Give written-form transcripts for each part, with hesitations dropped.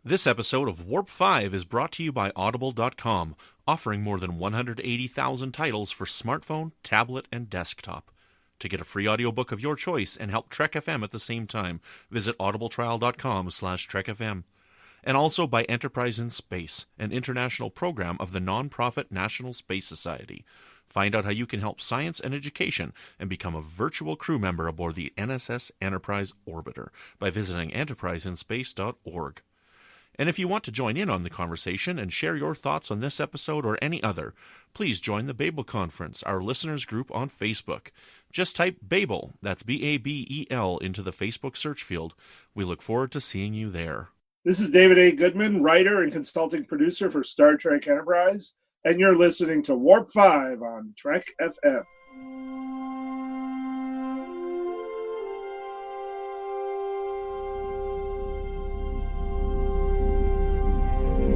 This episode of Warp 5 is brought to you by Audible.com, offering more than 180,000 titles for smartphone, tablet, and desktop. To get a free audiobook of your choice and help Trek FM at the same time, visit audibletrial.com/trekfm. And also by Enterprise in Space, an international program of the non-profit National Space Society. Find out how you can help science and education and become a virtual crew member aboard the NSS Enterprise Orbiter by visiting enterpriseinspace.org. And if you want to join in on the conversation and share your thoughts on this episode or any other, please join the Babel Conference, our listeners group on Facebook. Just type Babel, that's Babel, into the Facebook search field. We look forward to seeing you there. This is David A. Goodman, writer and consulting producer for Star Trek Enterprise, and you're listening to Warp 5 on Trek FM.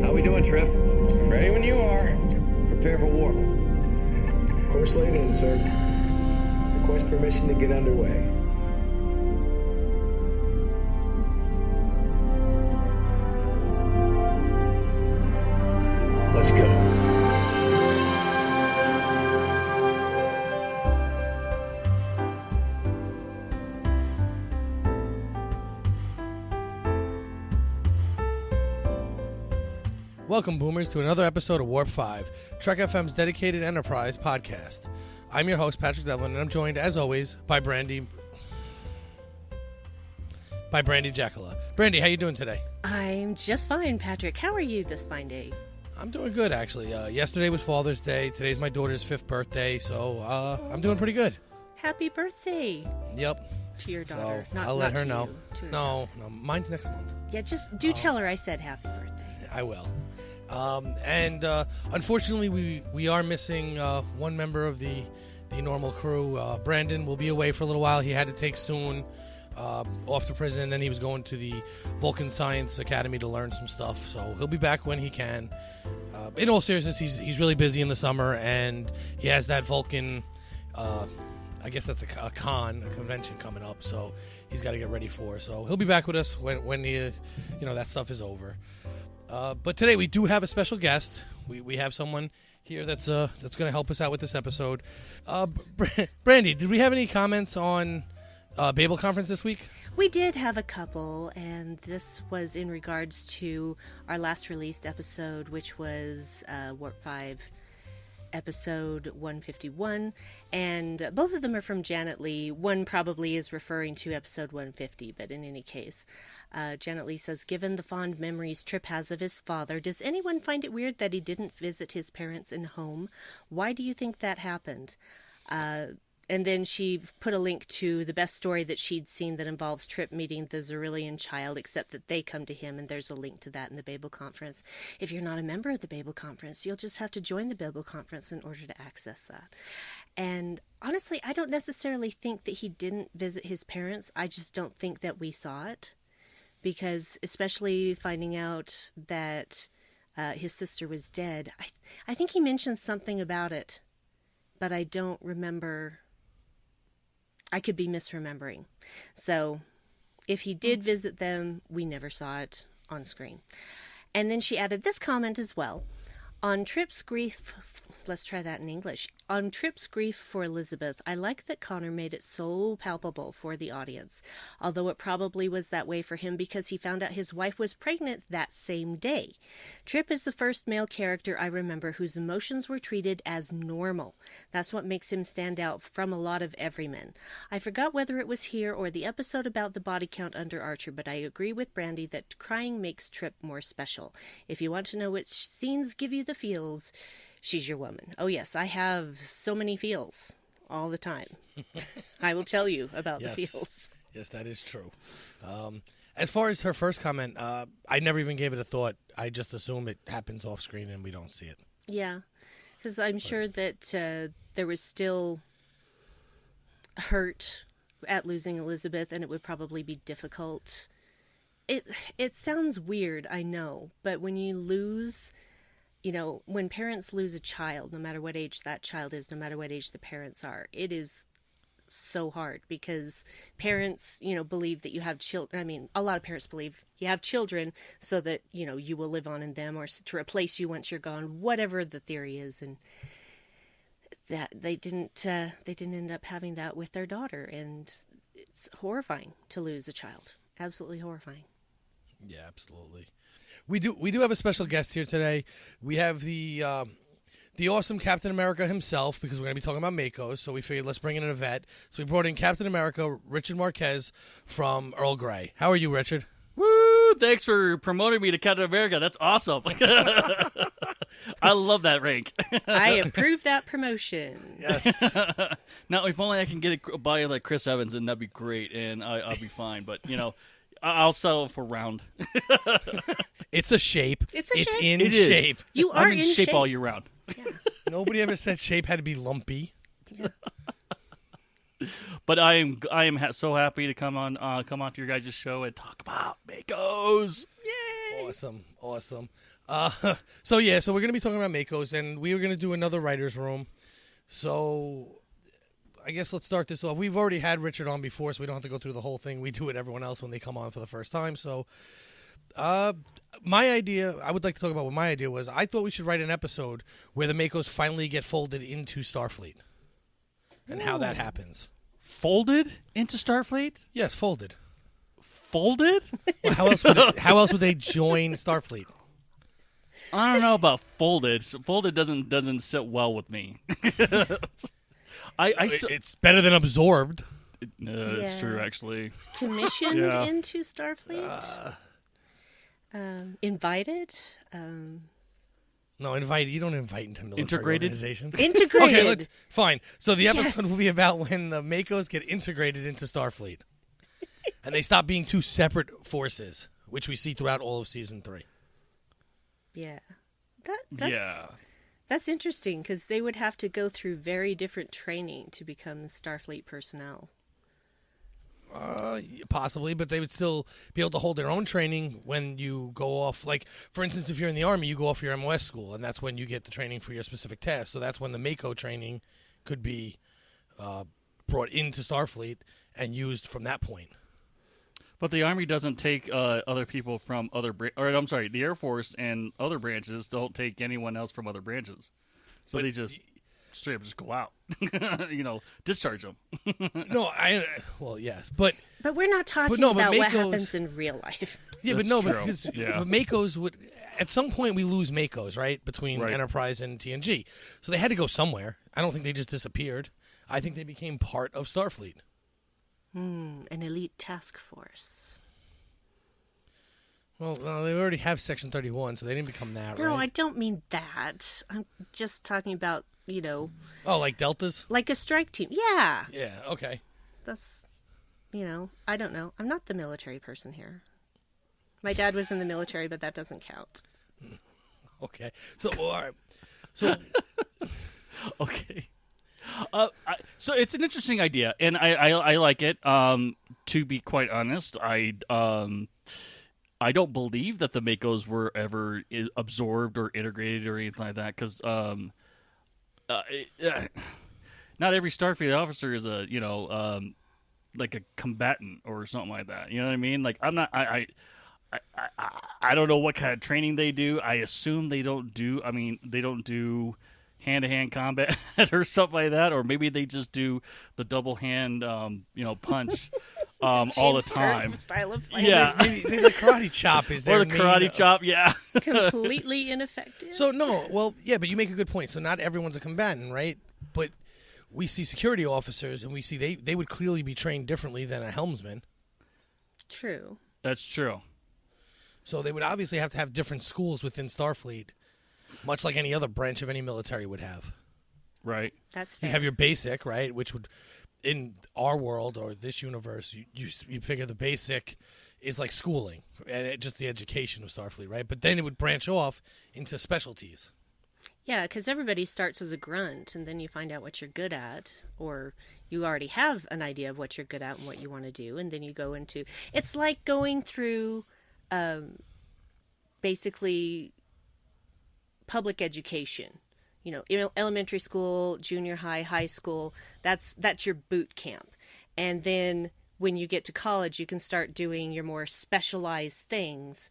How we doing, Trip? Ready when you are. Prepare for warp. Course laid in, sir. Request permission to get underway. Let's go. Welcome, Boomers, to another episode of Warp 5, Trek FM's dedicated Enterprise podcast. I'm your host, Patrick Devlin, and I'm joined, as always, by Brandi Jackola. Brandi, how you doing today? I'm just fine, Patrick. How are you this fine day? I'm doing good, actually. Yesterday was Father's Day. Today's my daughter's 5th birthday, so I'm doing pretty good. Happy birthday. Yep. To your daughter. So I'll let her know. No, mine's next month. Yeah, just do tell her I said happy birthday. I will. Unfortunately, we are missing one member of the normal crew. Brandon will be away for a little while. He had to take soon off to prison, and then he was going to the Vulcan Science Academy to learn some stuff. So he'll be back when he can. In all seriousness, he's really busy in the summer, and he has that Vulcan. I guess that's a convention coming up. So he's got to get ready for. So he'll be back with us when that stuff is over. But today we do have a special guest. We have someone here that's going to help us out with this episode. Brandi, did we have any comments on Babel Conference this week? We did have a couple, and this was in regards to our last released episode, which was Warp 5 episode 151, and both of them are from Janet Lee. One probably is referring to episode 150, but in any case, Janet Lee says, given the fond memories Trip has of his father, does anyone find it weird that he didn't visit his parents in home? Why do you think that happened? And then she put a link to the best story that she'd seen that involves Trip meeting the Xyrillian child, except that they come to him, and there's a link to that in the Babel Conference. If you're not a member of the Babel Conference, you'll just have to join the Babel Conference in order to access that. And honestly, I don't necessarily think that he didn't visit his parents. I just don't think that we saw it. Because especially finding out that his sister was dead, I think he mentioned something about it, but I don't remember. I could be misremembering. So if he did visit them, we never saw it on screen. And then she added this comment as well. On Trip's grief, let's try that in English. On Trip's grief for Elizabeth, I like that Connor made it so palpable for the audience, although it probably was that way for him because he found out his wife was pregnant that same day. Trip is the first male character I remember whose emotions were treated as normal. That's what makes him stand out from a lot of everymen. I forgot whether it was here or the episode about the body count under Archer, but I agree with Brandi that crying makes Trip more special. If you want to know which scenes give you the feels, she's your woman. Oh, yes, I have so many feels all the time. I will tell you about the feels. Yes, that is true. As far as her first comment, I never even gave it a thought. I just assume it happens off screen and we don't see it. Yeah, because I'm sure that there was still hurt at losing Elizabeth, and it would probably be difficult. It sounds weird, I know, but when you lose... when parents lose a child, no matter what age that child is, no matter what age the parents are, it is so hard because parents, believe that you have children. I mean, a lot of parents believe you have children so that, you will live on in them or to replace you once you're gone, whatever the theory is. And that they didn't end up having that with their daughter. And it's horrifying to lose a child. Absolutely horrifying. Yeah, absolutely. We do have a special guest here today. We have the awesome Captain America himself, because we're going to be talking about MACOs, so we figured let's bring in a vet. So we brought in Captain America, Richard Marquez from Earl Grey. How are you, Richard? Woo! Thanks for promoting me to Captain America. That's awesome. I love that rank. I approve that promotion. Yes. Now, if only I can get a body like Chris Evans, and that'd be great, and I'll be fine. But, I'll settle for round. It's a shape. It's a shape. in It is. shape. You are I'm in shape all year round. Yeah. Nobody ever said shape had to be lumpy. Yeah. But I am so happy to come on to your guys' show and talk about MACOs. Yay! Awesome. So we're going to be talking about MACOs, and we were going to do another writer's room. So I guess let's start this off. We've already had Richard on before, so we don't have to go through the whole thing. We do it everyone else when they come on for the first time. So my idea, I would like to talk about what my idea was. I thought we should write an episode where the MACOs finally get folded into Starfleet and how that happens. Folded into Starfleet? Yes, folded. Folded? Well, how else would they join Starfleet? I don't know about folded. Folded doesn't sit well with me. It's better than absorbed. It's true, actually. Commissioned Yeah. into Starfleet? Invited? No, invite. You don't invite into military Integrated? organizations. Integrated. Okay, fine. So the episode Yes. will be about when the MACOs get integrated into Starfleet, and they stop being two separate forces, which we see throughout all of season 3. Yeah. That's Yeah. That's interesting because they would have to go through very different training to become Starfleet personnel. Possibly, but they would still be able to hold their own training when you go off. Like, for instance, if you're in the Army, you go off your MOS school, and that's when you get the training for your specific task. So that's when the MACO training could be brought into Starfleet and used from that point. But the Army doesn't take other people from other the Air Force and other branches don't take anyone else from other branches. So they just straight up just go out. Discharge them. No, yes, but we're not talking but about what MACOs happens in real life. Yeah, That's but true. because Yeah. MACOs would at some point we lose MACOs, right, between Right. Enterprise and TNG. So they had to go somewhere. I don't think they just disappeared. I think they became part of Starfleet. An elite task force. Well, they already have Section 31, so they didn't become that, No, right? I don't mean that. I'm just talking about, Oh, like Deltas? like a strike team. Yeah. Yeah, okay. That's, I don't know. I'm not the military person here. My dad was in the military, but that doesn't count. Okay. So, all right. So, Okay. So it's an interesting idea, and I like it. To be quite honest, I don't believe that the MACOs were ever absorbed or integrated or anything like that, because not every Starfleet officer is a like a combatant or something like that. You know what I mean? Like I'm not I don't know what kind of training they do. I assume they don't do hand-to-hand combat or something like that, or maybe they just do the double hand punch all the time. Style of fighting. Yeah. maybe the karate chop is their Or the karate main- chop, yeah. Completely ineffective. So, no, well, yeah, but you make a good point. So not everyone's a combatant, right? But we see security officers, and we see they would clearly be trained differently than a helmsman. True. That's true. So they would obviously have to have different schools within Starfleet, much like any other branch of any military would have. Right. That's fair. You have your basic, right, which would, in our world or this universe, you figure the basic is like schooling, and just the education of Starfleet, right? But then it would branch off into specialties. Yeah, because everybody starts as a grunt, and then you find out what you're good at, or you already have an idea of what you're good at and what you want to do, and then you go into... It's like going through, basically, public education. elementary school, junior high, high school. That's your boot camp. And then when you get to college, you can start doing your more specialized things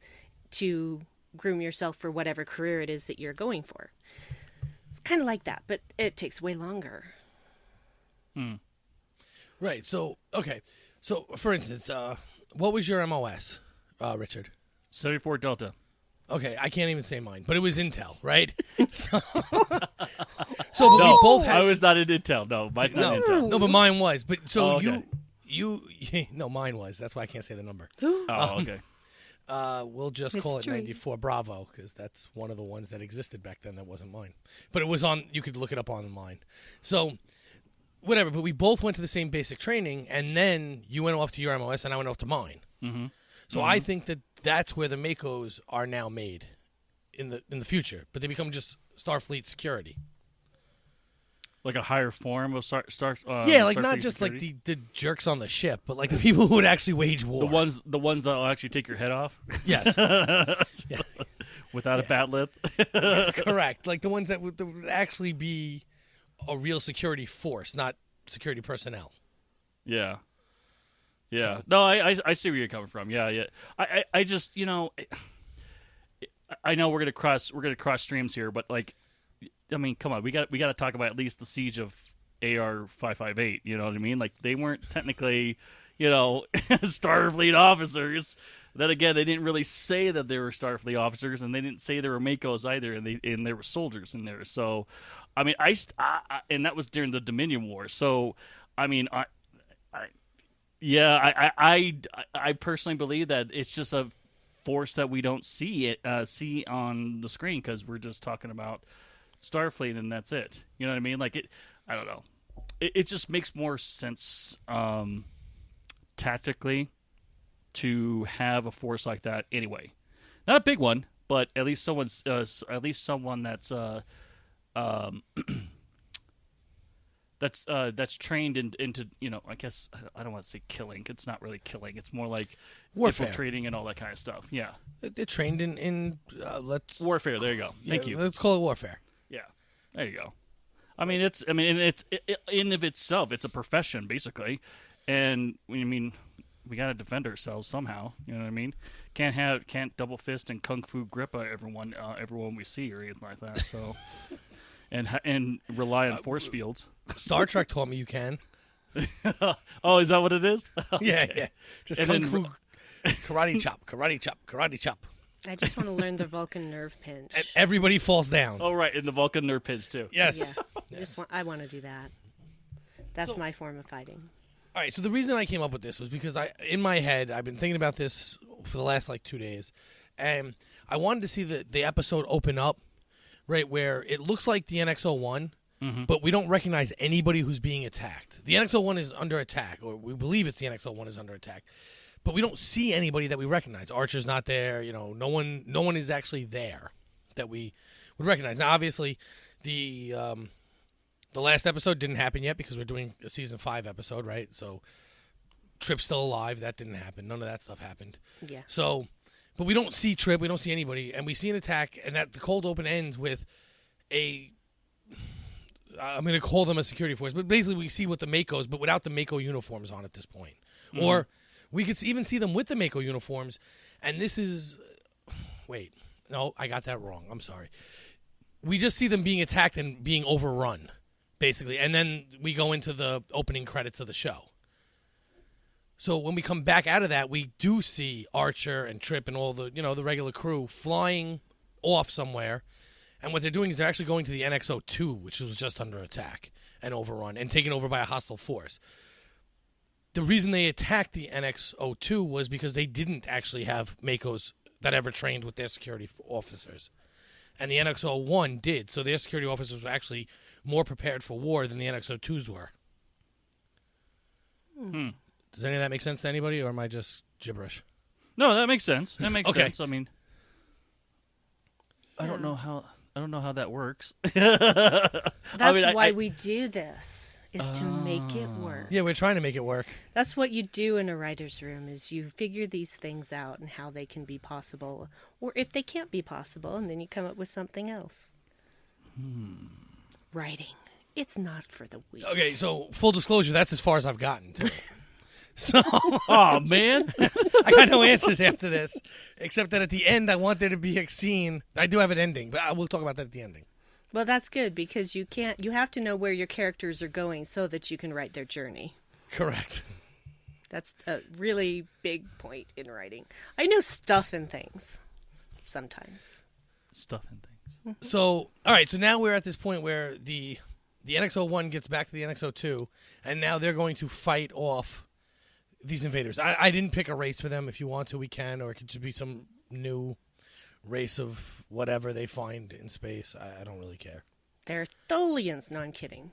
to groom yourself for whatever career it is that you're going for. It's kind of like that, but it takes way longer. Right. So, okay. So, for instance, what was your MOS, Richard? 74 Delta. Okay, I can't even say mine, but it was Intel, right? So, No, we both had. I was not in Intel. No, mine's not Intel. No, but mine was. But so okay. no, mine was. That's why I can't say the number. Oh, okay. We'll just call it 94 Bravo because that's one of the ones that existed back then that wasn't mine. But it was on. You could look it up online. So, whatever. But we both went to the same basic training, and then you went off to your MOS, and I went off to mine. Mm-hmm. So I think that's where the MACOs are now made in the future, but they become just Starfleet security. Like a higher form of like Starfleet not just security? like the jerks on the ship, but like the people who would actually wage war. The ones that will actually take your head off. Yes. Yeah. Without a bat lip. Correct. Like the ones that would actually be a real security force, not security personnel. Yeah. Yeah. No, I see where you're coming from. Yeah. I just, I know we're gonna cross streams here, but like, I mean, come on, we got to talk about at least the siege of AR-558. You know what I mean? Like they weren't technically, Starfleet officers. Then again, they didn't really say that they were Starfleet officers, and they didn't say they were MACOs either, and there were soldiers in there. So, I mean, and that was during the Dominion War. So, I mean, I personally believe that it's just a force that we don't see on the screen because we're just talking about Starfleet and that's it. You know what I mean? Like I don't know. It just makes more sense tactically to have a force like that anyway. Not a big one, but at least someone that's that's trained into I guess I don't want to say killing. It's not really killing. It's more like warfare, infiltrating, and all that kind of stuff. Yeah, they're trained in warfare. There you go. Thank you. Let's call it warfare. Yeah, there you go. I mean, it's in of itself, it's a profession basically, and we got to defend ourselves somehow. You know what I mean? Can't double fist and kung fu grip everyone we see or anything like that. So. And rely on force fields. Star Trek taught me you can. Oh, is that what it is? Okay. Yeah. Just and kung fu, karate chop, karate chop, karate chop. I just want to learn the Vulcan nerve pinch. And everybody falls down. Oh, right, in the Vulcan nerve pinch too. Yes. Yeah. Yes. I want to do that. That's my form of fighting. All right. So the reason I came up with this was because in my head, I've been thinking about this for the last 2 days, and I wanted to see the episode open up. Right, where it looks like the NX-01, but we don't recognize anybody who's being attacked. The NX-01 is under attack, or we believe it's the NX-01 is under attack, but we don't see anybody that we recognize. Archer's not there. No one is actually there that we would recognize. Now, obviously, the last episode didn't happen yet because we're doing a season 5 episode, right? So Trip's still alive. That didn't happen. None of that stuff happened. Yeah. So. But we don't see Trip, we don't see anybody, and we see an attack, and that the cold open ends with I'm going to call them a security force, but basically we see what the MACOs, but without the MACO uniforms on at this point. Mm-hmm. Or we could even see them with the MACO uniforms, and this is... Wait. No, I got that wrong. I'm sorry. We just see them being attacked and being overrun, basically, and then we go into the opening credits of the show. So when we come back out of that, we do see Archer and Trip and all the the regular crew flying off somewhere, and what they're doing is they're actually going to the NX-02, which was just under attack and overrun and taken over by a hostile force. The reason they attacked the NX-02 was because they didn't actually have MACOs that ever trained with their security officers, and the NX-01 did. So their security officers were actually more prepared for war than the NX-02s were. Does any of that make sense to anybody, or am I just gibberish? No, that makes sense. That makes Okay. sense. I mean, I don't know how that works. That's why we do this, is to make it work. Yeah, we're trying to make it work. That's what you do in a writer's room, is you figure these things out and how they can be possible, or if they can't be possible, and then you come up with something else. writing. It's not for the weak. Okay, so full disclosure, that's as far as I've gotten. So, Oh man. I got no answers after this, except that at the end, I want there to be a scene. I do have an ending, but we'll talk about that at the ending. Well, that's good because you have to know where your characters are going so that you can write their journey. Correct. That's a really big point in writing. I know stuff and things sometimes. Stuff and things. So, all right, so now we're at this point where the NX-01 gets back to the NX-02, and now they're going to fight off these invaders. I didn't pick a race for them. If you want to, we can, or it could just be some new race of whatever they find in space. I don't really care. They're Tholians. No, I'm kidding.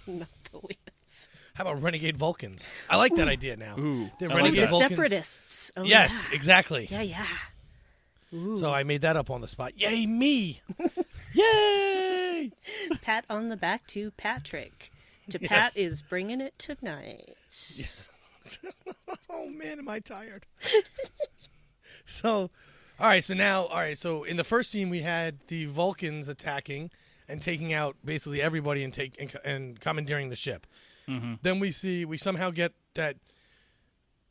Not Tholians. How about renegade Vulcans? I like that idea now. Ooh, They're I like renegade that. The Vulcans. separatists. Oh, Yes, yeah. exactly. Yeah. Ooh. So I made that up on the spot. Yay, me! Yay! Pat on the back to Patrick. To Yes. Pat is bringing it tonight. Oh man, am I tired? So, all right. So in the first scene, we had the Vulcans attacking and taking out basically everybody and commandeering the ship. Mm-hmm. Then we somehow get that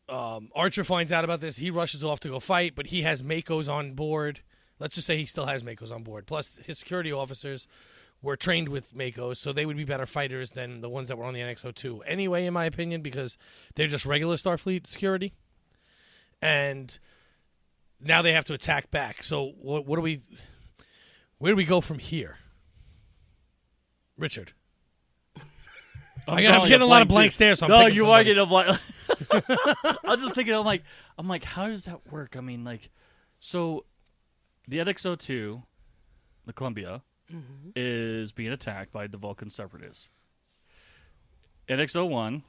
Archer finds out about this. He rushes off to go fight, but he has MACOs on board. Let's just say he still has MACOs on board. Plus, his security officers were trained with MACOs, so they would be better fighters than the ones that were on the NX-02. Anyway, in my opinion, because they're just regular Starfleet security. And now they have to attack back. So where do we go from here? Richard. I'm getting a lot of blank stares, so I'm no, picking you somebody. are getting a blank. I was just thinking, I'm like, how does that work? I mean, like, so the NX-02, the Columbia, is being attacked by the Vulcan separatists. NX-01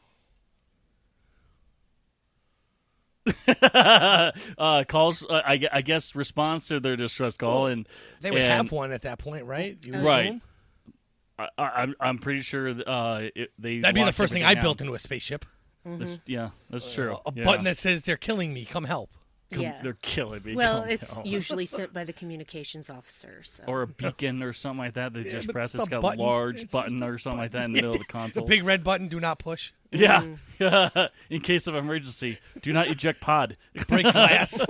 calls, I guess, responds to their distress call, and They would have one at that point, right? You Right. assume? I'm pretty sure they. That'd be the locked first thing everything I down. built into a spaceship. That's true. A Yeah. button that says they're killing me. Come help. Yeah. They're killing me. Well, Come it's on. usually sent by the communications officer. So. Or a beacon or something like that. They Yeah, just but press. it's It's a got button. a large It's button just a or something like that button. in the middle of the The console. big red button, do not push. Yeah. In case of emergency, do not eject pod. Break glass.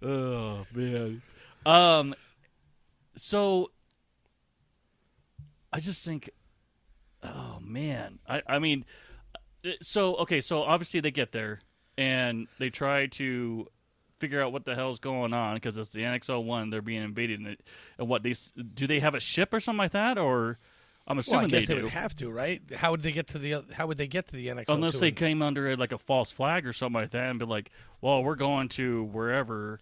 Oh man. So I just think, oh man. I mean, so obviously they get there and they try to figure out what the hell's going on because it's the NX-01. They're being invaded, and what do they have a ship or something like that, or I'm assuming I guess they they do. would have to, right? How would they get to the NX-02? Unless they came under like a false flag or something like that and be like, well, we're going to wherever.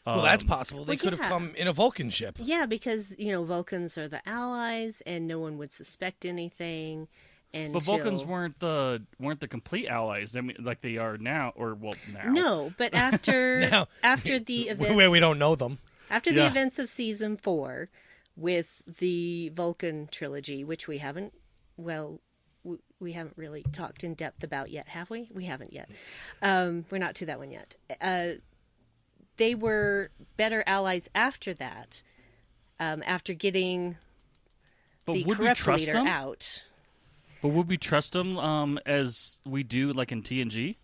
Well, that's possible. They well, could have yeah. come in a Vulcan ship. Yeah, because Vulcans are the allies, and no one would suspect anything. But Vulcans weren't the complete allies. I mean, like they are now, now. No, but after Now- after the events Where we don't know them. after the Yeah. events of season 4 with the Vulcan trilogy, which we haven't really talked in depth about yet, have we? We haven't yet. We're not to that one yet. They were better allies after that. After getting But the would we corrupt trust leader them? out. But would we trust them as we do like in TNG?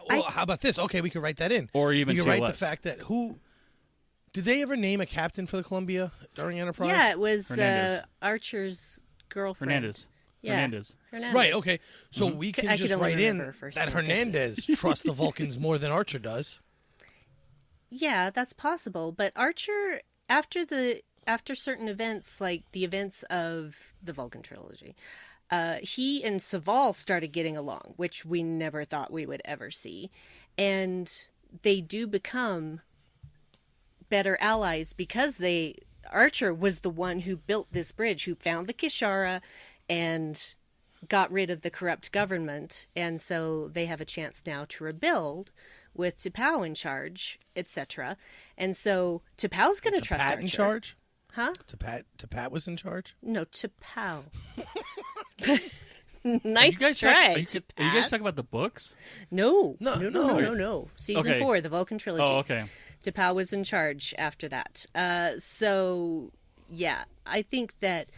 Well, how about this? Okay, we could write that in. Or even we could write the TOS. fact that did they ever name a captain for the Columbia during Enterprise? Yeah, it was Hernandez. Archer's girlfriend. Hernandez. Yeah. Hernandez. Hernandez. Right, okay. So we I can could just only write in remember her first that name. Hernandez trusts the Vulcans more than Archer does. Yeah, that's possible. But Archer, after certain events, like the events of the Vulcan trilogy, he and Saval started getting along, which we never thought we would ever see. And they do become better allies because Archer was the one who built this bridge, who found the Kishara and got rid of the corrupt government. And so they have a chance now to rebuild with T'Pau in charge, etc. And so T'Pau's going to trust Pat Archer. in charge? Huh? Pat was in charge? No, T'Pau. Are Nice you guys try. Are you guys talking about the books? No. No. Season Okay. 4, the Vulcan trilogy. Oh, okay. T'Pau was in charge after that. So yeah, I think that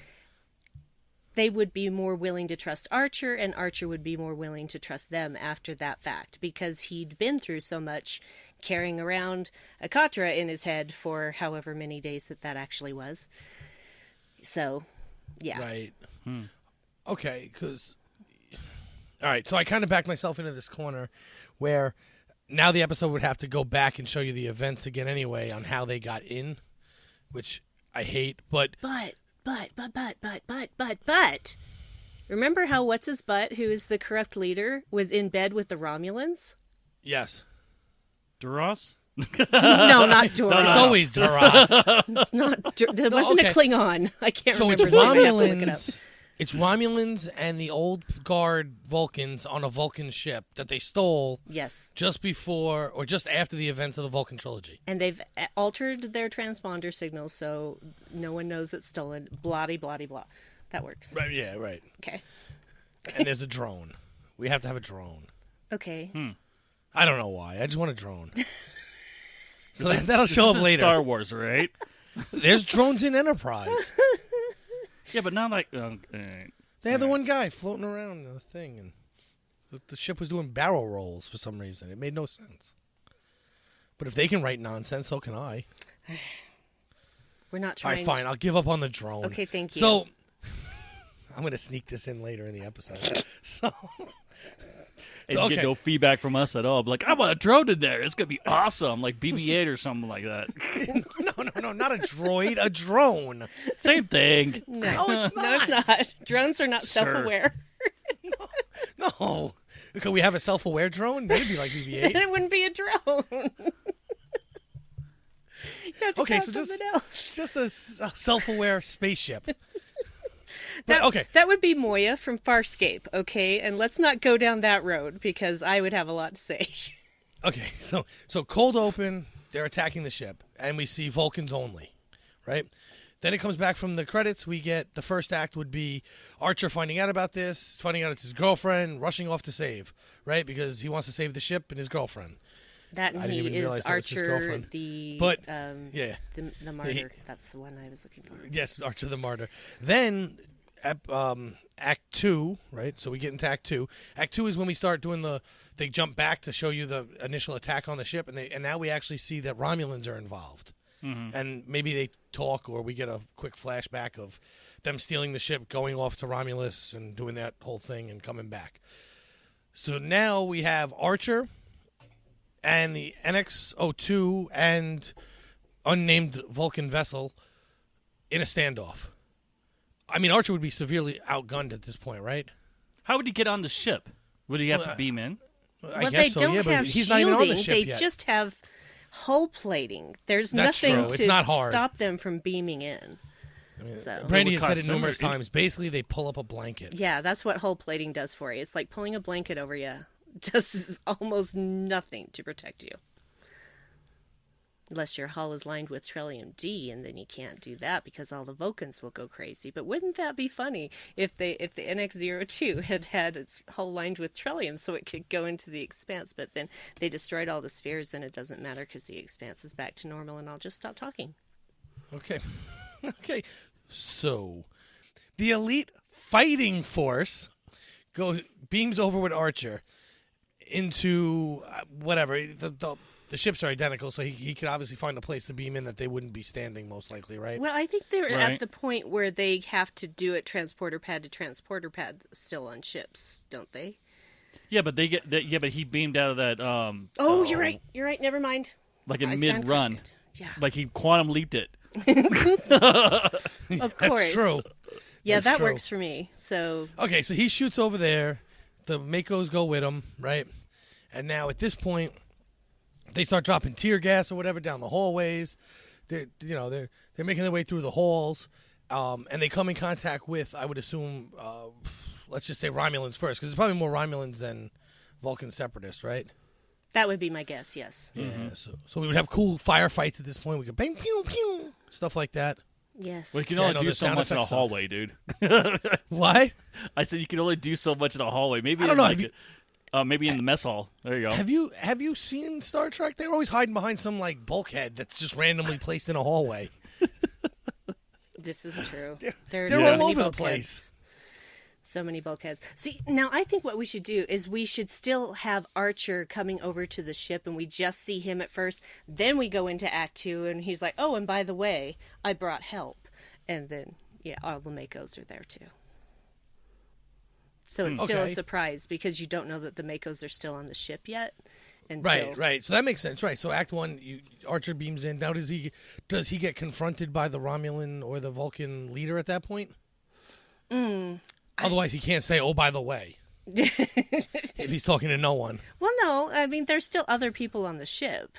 they would be more willing to trust Archer, and Archer would be more willing to trust them after that fact, because he'd been through so much carrying around a Katra in his head for however many days that actually was. So, yeah. Right. Okay, because... All right, so I kind of backed myself into this corner where now the episode would have to go back and show you the events again anyway on how they got in, which I hate, but... But, remember how What's-His-Butt, who is the corrupt leader, was in bed with the Romulans? Yes. Duras? No, not Duras. It's always Duras. It's not. It wasn't a Klingon. I can't so remember. It's his name. I have to look it up. Romulans. It's Romulans and the old guard Vulcans on a Vulcan ship that they stole. Yes. Just before or just after the events of the Vulcan trilogy. And they've altered their transponder signals so no one knows it's stolen. Blah, blah, blah. That works. Right. Yeah. Right. Okay. And there's a drone. We have to have a drone. Okay. I don't know why. I just want a drone. So that'll show up later. Star Wars, right? There's drones in Enterprise. Yeah, but now like They had the one guy floating around the thing, and the ship was doing barrel rolls for some reason. It made no sense. But if they can write nonsense, so can I. We're not All trying. right, fine. I'll give up on the drone. Okay, thank you. So I'm going to sneak this in later in the episode. And you get no feedback from us at all. But like, I want a drone in there. It's gonna be awesome, like BB-8 or something like that. No, not a droid, a drone. Same thing. No, it's not. No, it's not. Drones are not self-aware. No. Could we have a self-aware drone? That'd be like BB-8. It wouldn't be a drone. Okay, so just a self-aware spaceship. That would be Moya from Farscape, okay? And let's not go down that road because I would have a lot to say. Okay, so cold open, they're attacking the ship, and we see Vulcans only, right? Then it comes back from the credits. We get the first act would be Archer finding out about this, finding out it's his girlfriend, rushing off to save, right? Because he wants to save the ship and his girlfriend. That and he is Archer, the martyr. That's the one I was looking for. Yes, Archer the martyr. Then Act 2, right? So we get into Act 2. Act 2 is when we start doing they jump back to show you the initial attack on the ship, and now we actually see that Romulans are involved. Mm-hmm. And maybe they talk, or we get a quick flashback of them stealing the ship, going off to Romulus, and doing that whole thing and coming back. So now we have Archer and the NX-02 and unnamed Vulcan vessel in a standoff. I mean, Archer would be severely outgunned at this point, right? How would he get on the ship? Would he have to beam in? I guess so, yeah, but he's not even on the ship they yet. just have hull plating. There's That's nothing true. It's not hard. to stop them from beaming in. I mean, So. Brandi has said it numerous times. Basically, they pull up a blanket. Yeah, that's what hull plating does for you. It's like pulling a blanket over you. It does almost nothing to protect you. Unless your hull is lined with Trillium-D, and then you can't do that because all the Vulcans will go crazy. But wouldn't that be funny if the NX-02 had its hull lined with Trillium so it could go into the Expanse, but then they destroyed all the spheres, and it doesn't matter because the Expanse is back to normal, and I'll just stop talking. Okay. Okay. So, the elite fighting force beams over with Archer into whatever. The ships are identical, so he could obviously find a place to beam in that they wouldn't be standing, most likely, right? Well, I think they're at the point where they have to do it transporter pad to transporter pad still on ships, don't they? Yeah, but they get but he beamed out of that. You're right. You're right. Never mind. Like in mid-run. Yeah. Like he quantum leaped it. Of course. That's true. Yeah, That's that true. works for me. So Okay, so he shoots over there. The MACOs go with him, right? And now at this point, they start dropping tear gas or whatever down the hallways. They're making their way through the halls, and they come in contact with, I would assume, let's just say Romulans first, because there's probably more Romulans than Vulcan separatists, right? that would be my guess, yes. Yeah. So we would have cool firefights at this point. We could bang, pew, pew, stuff like that. Yes. Well, you can Yeah, only no, do the so sound much in a effects suck. hallway, dude. What? I said you can only do so much in a hallway. Maybe I don't know. Maybe in the mess hall. There you go. Have you seen Star Trek? They're always hiding behind some like bulkhead that's just randomly placed in a hallway. This is true. They're so all many over the bulkheads. place. So many bulkheads. See, now I think what we should do is we should still have Archer coming over to the ship and we just see him at first. Then we go into Act 2 and he's like, oh, and by the way, I brought help. And then, yeah, all the MACOs are there too. So it's still a surprise because you don't know that the MACOs are still on the ship yet. Right. So that makes sense. Right. So Act 1, Archer beams in. Now does he get confronted by the Romulan or the Vulcan leader at that point? Otherwise, he can't say, oh, by the way, if he's talking to no one. Well, no. I mean, there's still other people on the ship.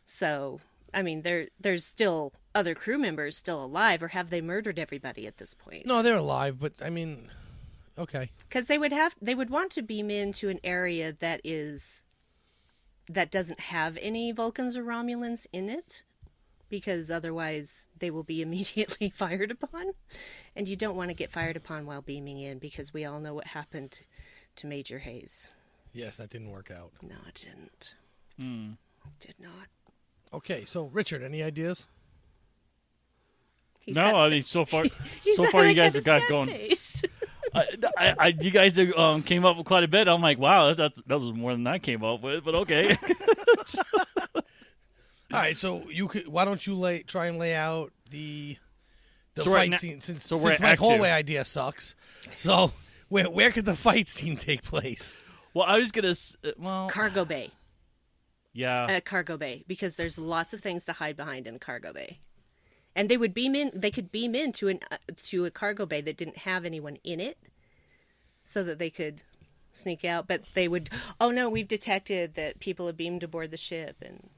So, I mean, there's still other crew members still alive, or have they murdered everybody at this point? No, they're alive, but, I mean, okay. Because they would want to beam into an area that doesn't have any Vulcans or Romulans in it. Because otherwise they will be immediately fired upon. And you don't want to get fired upon while beaming in because we all know what happened to Major Hayes. Yes, that didn't work out. No, it didn't. It did not. Okay, so Richard, any ideas? So far you guys have got going. You guys came up with quite a bit. I'm like, wow, that was more than I came up with, but okay. All right, so why don't you try and lay out the So fight scene since we're my at hallway 2. idea sucks. So where could the fight scene take place? Well, I was gonna. Cargo bay. Yeah. At cargo bay, because there's lots of things to hide behind in cargo bay. And they would beam in. They could beam into to a cargo bay that didn't have anyone in it, so that they could sneak out. But they would. Oh no, we've detected that people have beamed aboard the ship, and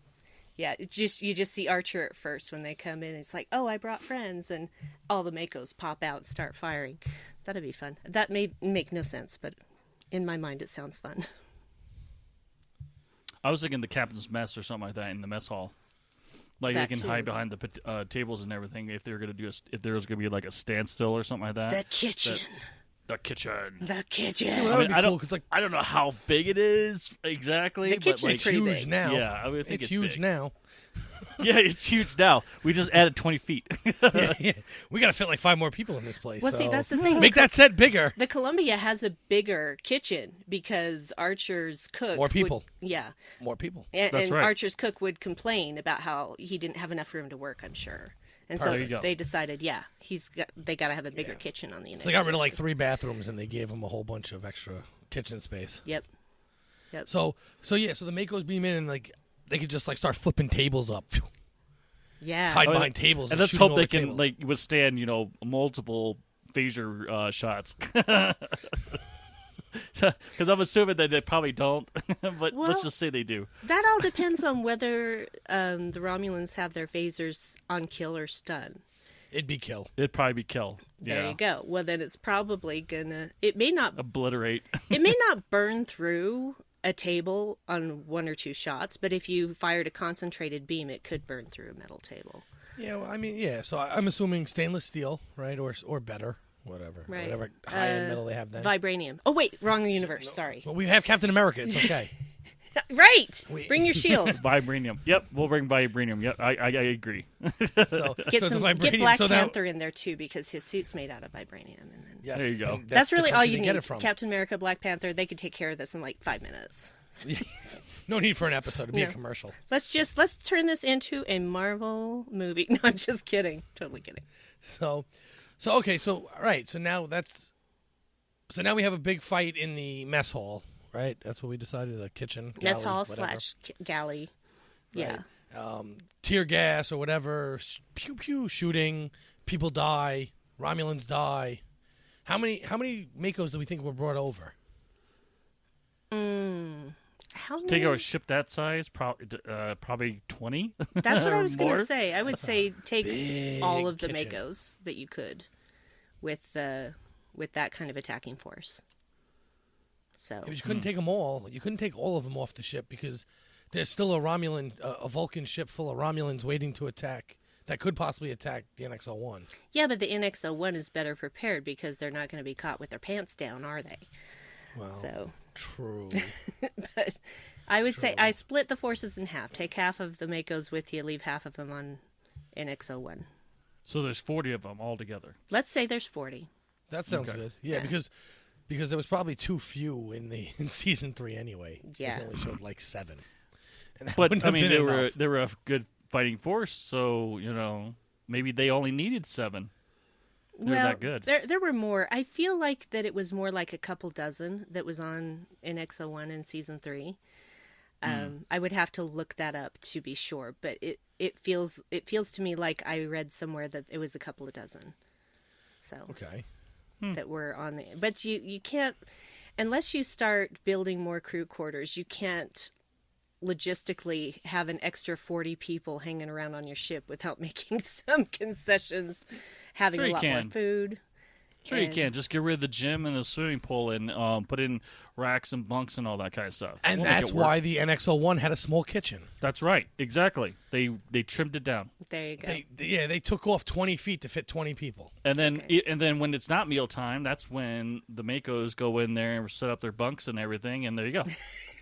yeah, you just see Archer at first when they come in. It's like, oh, I brought friends, and all the MACOs pop out and start firing. That'd be fun. That may make no sense, but in my mind, it sounds fun. I was thinking the captain's mess or something like that in the mess hall. Like That they can too. hide behind the tables and everything if they're gonna if there was gonna be like a standstill or something like that. The kitchen. The kitchen. The kitchen. Well, that would be I cool don't. 'cause, like, I don't know how big it is exactly. The but kitchen's it's pretty huge big. now. Yeah, I would think it's huge big. now. Yeah, it's huge now. We just added 20 feet. Yeah. We got to fit like 5 more people in this place. Well, so. see, that's the thing. Make that set bigger. The Columbia has a bigger kitchen because Archer's cook. More people. Yeah. More people. And That's right. Archer's cook would complain about how he didn't have enough room to work, I'm sure. And so There you go. they decided, they got to have a bigger kitchen on the So they got rid of like 3 bathrooms and they gave him a whole bunch of extra kitchen space. Yep. So the MACOs beam in and like they could just like start flipping tables up. Yeah. Hide behind tables. And let's shooting hope they over can tables. like withstand, multiple phaser shots. Because I'm assuming that they probably don't, but Well, let's just say they do. That all depends on whether the Romulans have their phasers on kill or stun. It'd be kill. It'd probably be kill. There Yeah. you go. Well, then it's probably gonna. It may not. Obliterate. It may not burn through a table on 1 or 2 shots, but if you fired a concentrated beam, it could burn through a metal table. Yeah, well, I mean, yeah. So I'm assuming stainless steel, right, or better, whatever, Right. whatever high-end metal they have then. Vibranium. Oh wait, wrong universe. Sorry. Well, we have Captain America. It's okay. Right. Bring your shield. Vibranium. Yep, we'll bring vibranium. Yep, I agree. So, Get so some. the vibranium. Get Black so now, Panther in there too because his suit's made out of vibranium. And then yes, There you go. and that's the really all country you to need. get it from. Captain America, Black Panther. They could take care of this in like 5 minutes. No need for an episode. It'd be a No. commercial. Let's turn this into a Marvel movie. No, I'm just kidding. Totally kidding. So okay. So all right. So now now we have a big fight in the mess hall, right? That's what we decided. The kitchen, Mess galley, hall whatever. / galley. Yeah. Right. Tear gas or whatever. Pew pew shooting. People die. Romulans die. How many MACOs do we think were brought over? How many? Take a ship that size, probably 20. That's what I was going More. to say. I would say take Big all of the kitchen. MACOs that you could with that kind of attacking force. So Yeah, but you couldn't take them all. You couldn't take all of them off the ship because there's still a Vulcan ship full of Romulans waiting to attack. That could possibly attack the NX-01. yeah, but the NX-01 is better prepared because they're not going to be caught with their pants down, are they? Well, So, true. but I would say I split the forces in half. Take half of the MACOs with you, leave half of them on NX-01. So there's 40 of them altogether. Let's say there's 40. That sounds Okay. good. Yeah, because there was probably too few in season 3 anyway. Yeah. They only showed like 7. And that But wouldn't I have mean, been enough. they were a good fighting force, so maybe they only needed 7. They're Well, that good. there were more. I feel like that it was more like a couple dozen that was on in XO1 in season 3. I would have to look that up to be sure, but it feels to me like I read somewhere that it was a couple of dozen. So Okay. that were on the, but you can't, unless you start building more crew quarters, you can't logistically have an extra 40 people hanging around on your ship without making some concessions, having Sure a you lot can. more food. Sure, you can. Just get rid of the gym and the swimming pool and put in racks and bunks and all that kind of stuff. And We'll make that's it work. why the NX-01 had a small kitchen. That's right. Exactly. They trimmed it down. There you go. They took off 20 feet to fit 20 people. And then Okay. and then when it's not mealtime, that's when the MACOs go in there and set up their bunks and everything, and there you go.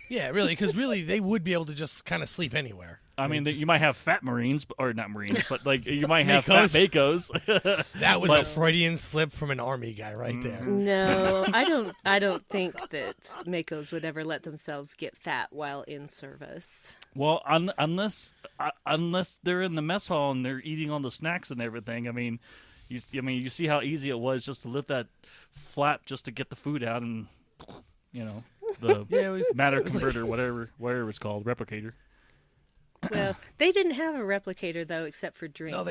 Yeah, really, because really they would be able to just kind of sleep anywhere. I mean, you might have fat Marines, or not Marines, but like you might have fat MACOs. MACOs. That was But- a Freudian slip from an army guy right there. No, I don't think that MACOs would ever let themselves get fat while in service. Well, unless they're in the mess hall and they're eating all the snacks and everything. I mean, you see how easy it was just to lift that flap just to get the food out, and the Yeah, it was- matter it was like- converter, whatever it's called, replicator. Well, they didn't have a replicator though, except for drinks. No,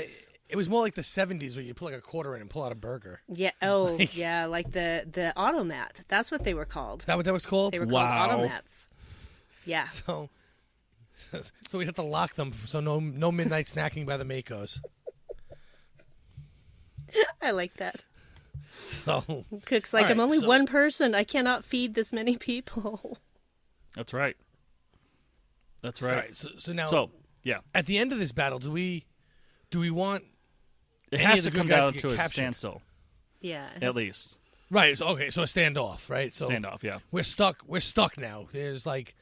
it was more like the 70s where you put like a quarter in and pull out a burger. Yeah. Oh, yeah. Like the automat. That's what they were called. Is that what that was called? They were Wow. called automats. Yeah. So we'd have to lock them so no midnight snacking by the MACOs. I like that. So Cook's like, All I'm right, only so- one person. I cannot feed this many people. That's right. That's all right. right, so now So yeah, at the end of this battle, do we want it any has of the to come good guys down to to get a captured? standstill Yeah. at least. right? So okay, so a standoff, right? So Standoff. Yeah. We're stuck now. There's like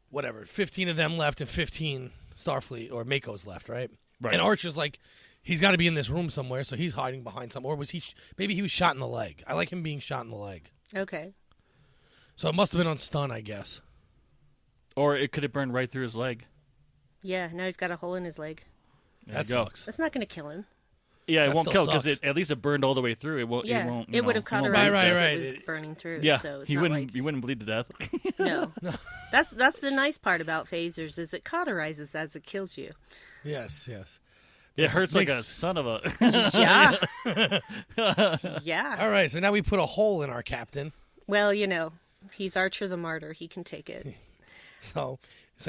whatever, 15 of them left and 15 Starfleet or MACOs left, right? Right. And Archer's like, he's got to be in this room somewhere, so he's hiding behind some. Or was he? Maybe he was shot in the leg. I like him being shot in the leg. Okay. So it must have been on stun, I guess. Or it could have burned right through his leg. Yeah. Now he's got a hole in his leg. There That you go. sucks. That's not going to kill him. Yeah, it That won't still kill because sucks. at least it burned all the way through. It won't. Yeah. It won't. It would have it won't cauterized Right, as right. it was burning through. Yeah, So it's you not wouldn't. like You wouldn't bleed to death. no. That's the nice part about phasers is it cauterizes as it kills you. Yes. It hurts like a makes- son of a. Yeah. Yeah. All right, so now we put a hole in our captain. Well, he's Archer the Martyr. He can take it. So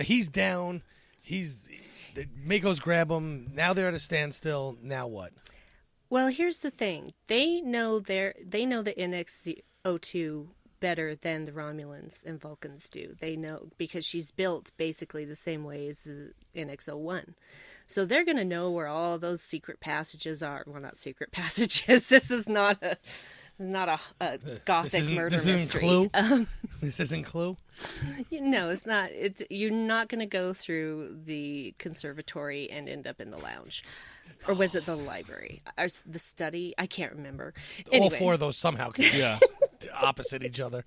he's down. The MACOs grab him. Now they're at a standstill. Now what? Well, here's the thing. They know the NX-02 better than the Romulans and Vulcans do. They know because she's built basically the same way as the NX-01. So they're going to know where all those secret passages are. Well, not secret passages. This is not a gothic murder this mystery. isn't Clue. This isn't Clue. No, it's not. You're not going to go through the conservatory and end up in the lounge. Or was it the library? Or the study? I can't remember. All four of those somehow can be Yeah. opposite each other.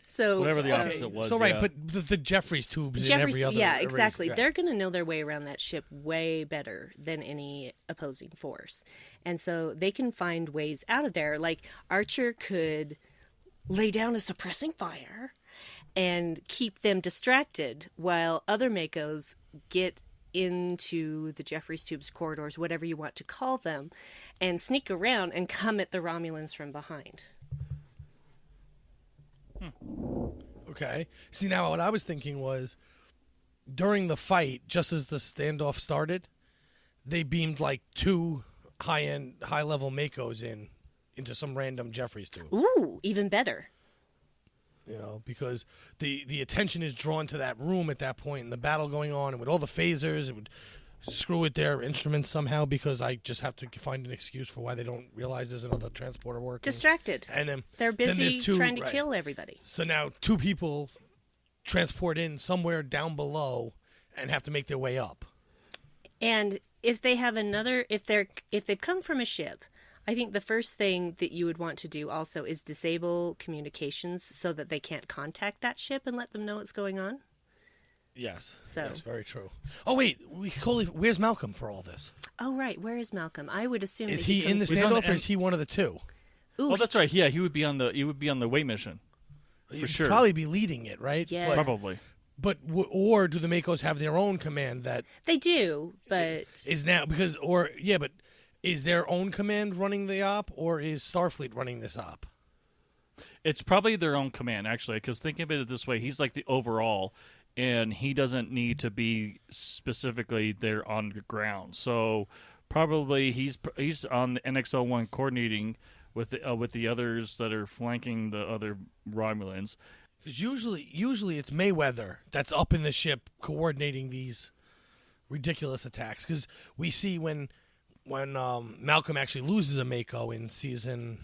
So Whatever the opposite was. So right, yeah. but the Jeffries tubes in Jeffries, every other. yeah, every- exactly. yeah. They're going to know their way around that ship way better than any opposing force. And so they can find ways out of there. Like Archer could lay down a suppressing fire and keep them distracted while other MACOs get into the Jeffries tubes corridors, whatever you want to call them, and sneak around and come at the Romulans from behind. Okay. See, now what I was thinking was during the fight, just as the standoff started, they beamed like 2 high-level MACOs into some random Jeffries tube. Ooh, even better. Because the attention is drawn to that room at that point, and the battle going on, and with all the phasers, it would screw with their instruments somehow because I just have to find an excuse for why they don't realize there's another transporter working. Distracted. And then They're then busy there's 2, trying to right. kill everybody. So now 2 people transport in somewhere down below and have to make their way up. And if they have if they've come from a ship, I think the first thing that you would want to do also is disable communications so that they can't contact that ship and let them know what's going on. Yes. So. Yes, very true. Oh, wait. Where's Malcolm for all this? Oh, right. Where is Malcolm? I would assume Is that he in the standoff or is he one of the two? Ooh, Oh, that's right. Yeah, he would be on the way mission. He'd sure. probably be leading it, right? Yeah. Probably. But or do the MACOs have their own command that They do, but is now but is their own command running the op or is Starfleet running this op? It's probably their own command, actually, because think of it this way. He's like the overall, and he doesn't need to be specifically there on the ground. So probably he's on the NX-01 coordinating with the others that are flanking the other Romulans. Because usually it's Mayweather that's up in the ship coordinating these ridiculous attacks. Because we see when Malcolm actually loses a MACO in season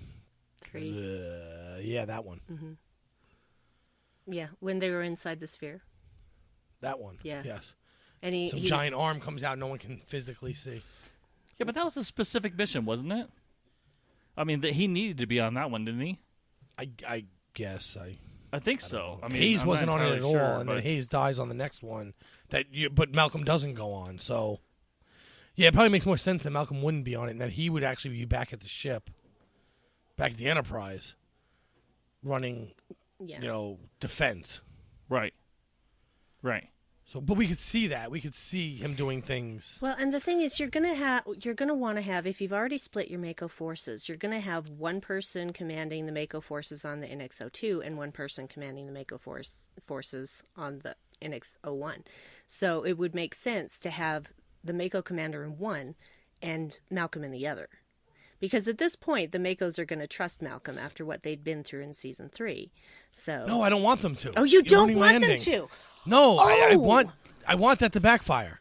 3. Yeah, that one. Mm-hmm. Yeah, when they were inside the sphere. That one. Yeah. Yes. And he giant arm comes out no one can physically see. Yeah, but that was a specific mission, wasn't it? I mean, he needed to be on that one, didn't he? I guess I think so. I mean, Hayes I'm wasn't not on it at entirely all, sure, and but- then Hayes dies on the next one. But Malcolm doesn't go on, so yeah, it probably makes more sense that Malcolm wouldn't be on it, and that he would actually be back at the ship, back at the Enterprise, running, defense. Right. So, but we could see that. We could see him doing things. Well, and the thing is, you're gonna want to have, if you've already split your MACO forces, you're gonna have one person commanding the MACO forces on the NX-02 and one person commanding the MACO forces on the NX-01. So it would make sense to have the MACO commander in one and Malcolm in the other, because at this point the MACOs are going to trust Malcolm after what they'd been through in season 3. So No, I don't want them to. Oh, you don't Running want landing. them to. No, Oh! I want that to backfire.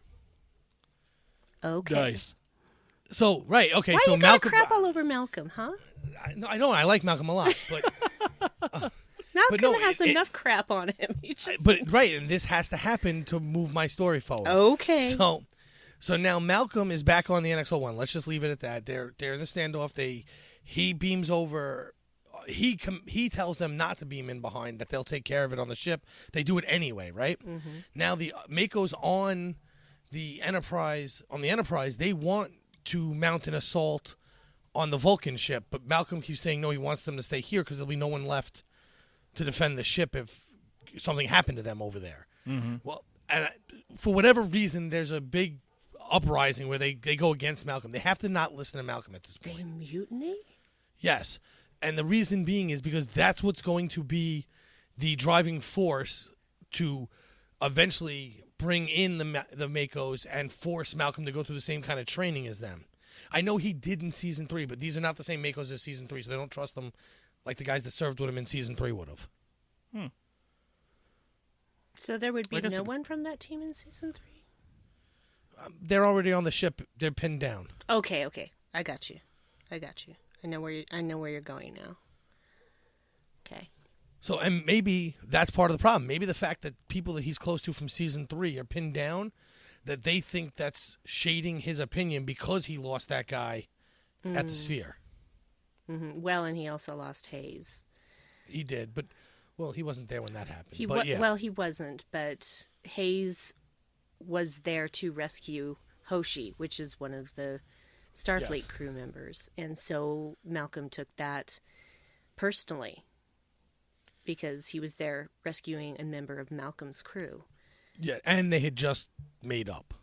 Okay. Nice. So right, okay. Why so you gotta Malcolm, crap all over Malcolm, huh? I know I like Malcolm a lot, but Malcolm no, has it- enough crap on him. He just- right, and this has to happen to move my story forward. Okay. So now Malcolm is back on the NX-01. Let's just leave it at that. They're in the standoff. He beams over. He tells them not to beam in behind, that they'll take care of it on the ship. They do it anyway, right? Mm-hmm. Now the MACOs on the Enterprise, they want to mount an assault on the Vulcan ship, but Malcolm keeps saying no, he wants them to stay here because there'll be no one left to defend the ship if something happened to them over there. Mm-hmm. Well, and for whatever reason, there's a big uprising where they go against Malcolm. They have to not listen to Malcolm at this point. They mutiny? Yes. And the reason being is because that's what's going to be the driving force to eventually bring in the MACOs and force Malcolm to go through the same kind of training as them. I know he did in season 3, but these are not the same MACOs as season 3, so they don't trust them like the guys that served with him in season 3 would have. So there would be no one from that team in season 3? They're already on the ship. They're pinned down. Okay. I got you. I know where you're going now. Okay. So, and maybe that's part of the problem. Maybe the fact that people that he's close to from season 3 are pinned down, that they think that's shading his opinion because he lost that guy at the Sphere. Mm-hmm. Well, and he also lost Hayes. He did, but, well, he wasn't there when that happened. Well, he wasn't, but Hayes was there to rescue Hoshi, which is one of the Starfleet crew members. And so Malcolm took that personally because he was there rescuing a member of Malcolm's crew. Yeah, and they had just made up.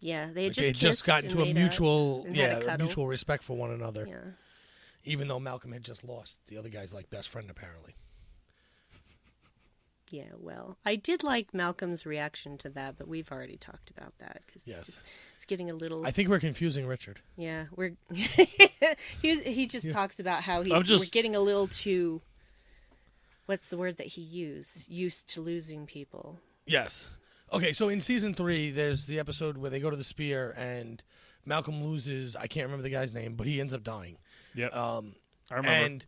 Yeah, they had They had just gotten to a mutual, a mutual respect for one another. Yeah. Even though Malcolm had just lost the other guy's like best friend, apparently. Yeah, well, I did like Malcolm's reaction to that, but we've already talked about that because it's getting a little. I think we're confusing Richard. Yeah, we're. he just talks about how we're getting a little too. What's the word that he used to losing people. Yes. Okay, so in season 3, there's the episode where they go to the Spear and Malcolm loses. I can't remember the guy's name, but he ends up dying. Yep. I remember. And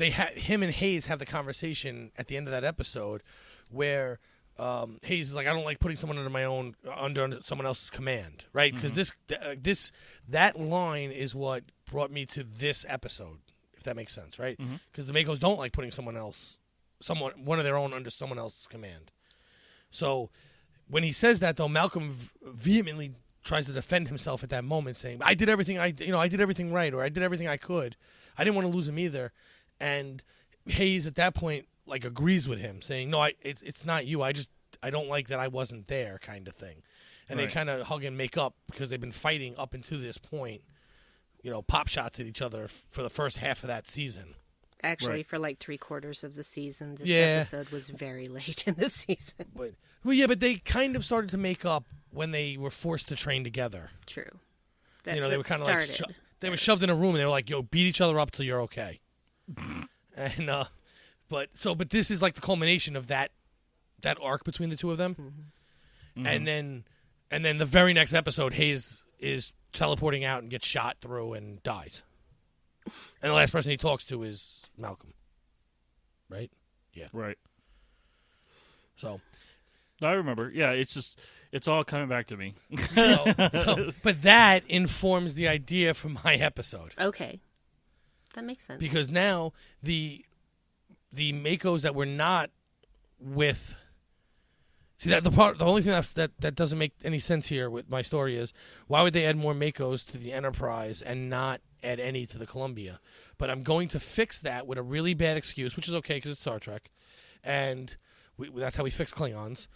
him and Hayes have the conversation at the end of that episode where Hayes is like, I don't like putting someone under someone else's command, right? Because that line is what brought me to this episode, if that makes sense, right? Because the MACOs don't like putting one of their own under someone else's command. So when he says that, though, Malcolm vehemently tries to defend himself at that moment, saying, I did everything I did everything right, or I did everything I could. I didn't want to lose him either. And Hayes at that point like agrees with him, saying, no, it's not you. I don't like that I wasn't there, kind of thing. And They kind of hug and make up because they've been fighting up until this point, pop shots at each other for the first half of that season. Actually, for like 3/4 of the season, this episode was very late in the season. But they kind of started to make up when they were forced to train together. True. They were kind of like they were shoved in a room and they were like, "Yo, beat each other up till you're okay." And but this is like the culmination of that arc between the two of them. And then the very next episode, Hayes is teleporting out and gets shot through and dies. And the last person he talks to is Malcolm. Right? Yeah. Right. So I remember. Yeah, it's all coming back to me. But that informs the idea for my episode. Okay. That makes sense. Because now the MACOs that were not with... See, the only thing that doesn't make any sense here with my story is, why would they add more MACOs to the Enterprise and not add any to the Columbia? But I'm going to fix that with a really bad excuse, which is okay because it's Star Trek. And that's how we fix Klingons.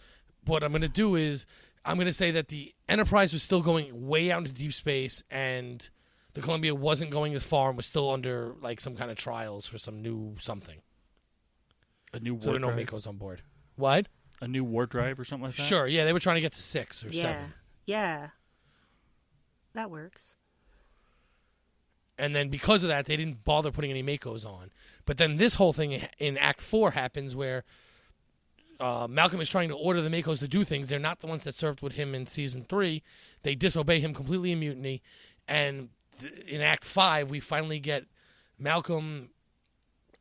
What I'm going to do is, I'm going to say that the Enterprise was still going way out into deep space, and the Columbia wasn't going as far and was still under like some kind of trials for some new something. A new so warp there are no drive? MACOs on board. What? A new warp drive or something like that? Sure, yeah, they were trying to get to 6 or 7. Yeah. That works. And then because of that, they didn't bother putting any MACOs on. But then this whole thing in Act 4 happens where Malcolm is trying to order the MACOs to do things. They're not the ones that served with him in Season 3. They disobey him completely in mutiny. And in Act 5, we finally get Malcolm,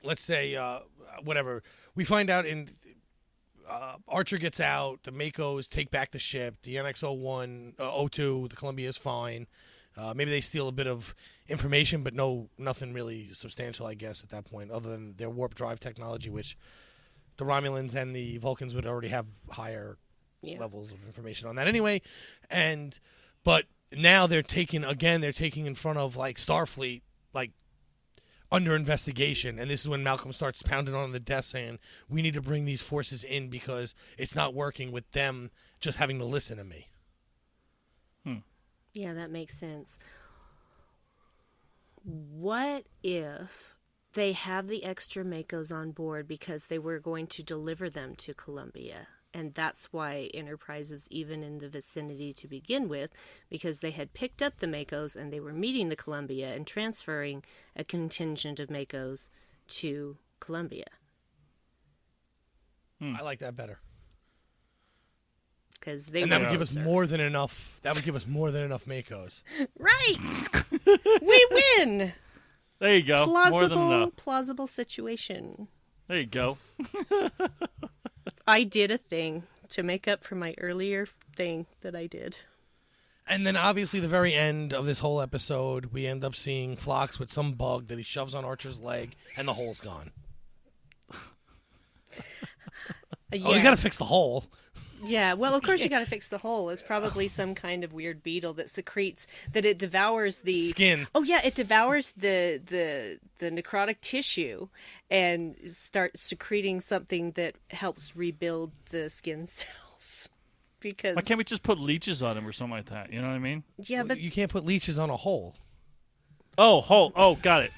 let's say, whatever. We find out in... Archer gets out, the MACOs take back the ship, the NX-02, the Columbia is fine. Maybe they steal a bit of information, but nothing really substantial, I guess, at that point, other than their warp drive technology, which the Romulans and the Vulcans would already have higher levels of information on that anyway. But now they're taking in front of like Starfleet, like under investigation, and this is when Malcolm starts pounding on the desk saying, we need to bring these forces in because it's not working with them just having to listen to me. Yeah, that makes sense. What if they have the extra MACOs on board because they were going to deliver them to Columbia? And that's why Enterprise is even in the vicinity to begin with, because they had picked up the MACOs and they were meeting the Columbia and transferring a contingent of MACOs to Columbia. I like that better. Because that would give us more than enough. That would give us more than enough MACOs. Right. We win. There you go. More than enough. Plausible situation. There you go. I did a thing to make up for my earlier thing that I did. And then obviously the very end of this whole episode, we end up seeing Phlox with some bug that he shoves on Archer's leg, and the hole's gone. Yeah. Oh, you got to fix the hole. Yeah, well, of course you got to fix the hole. It's probably some kind of weird beetle that secretes, that it devours the skin. Oh yeah, it devours the necrotic tissue and starts secreting something that helps rebuild the skin cells. Because why can't we just put leeches on him or something like that? You know what I mean? Yeah, but you can't put leeches on a hole. Oh, hole. Oh, got it.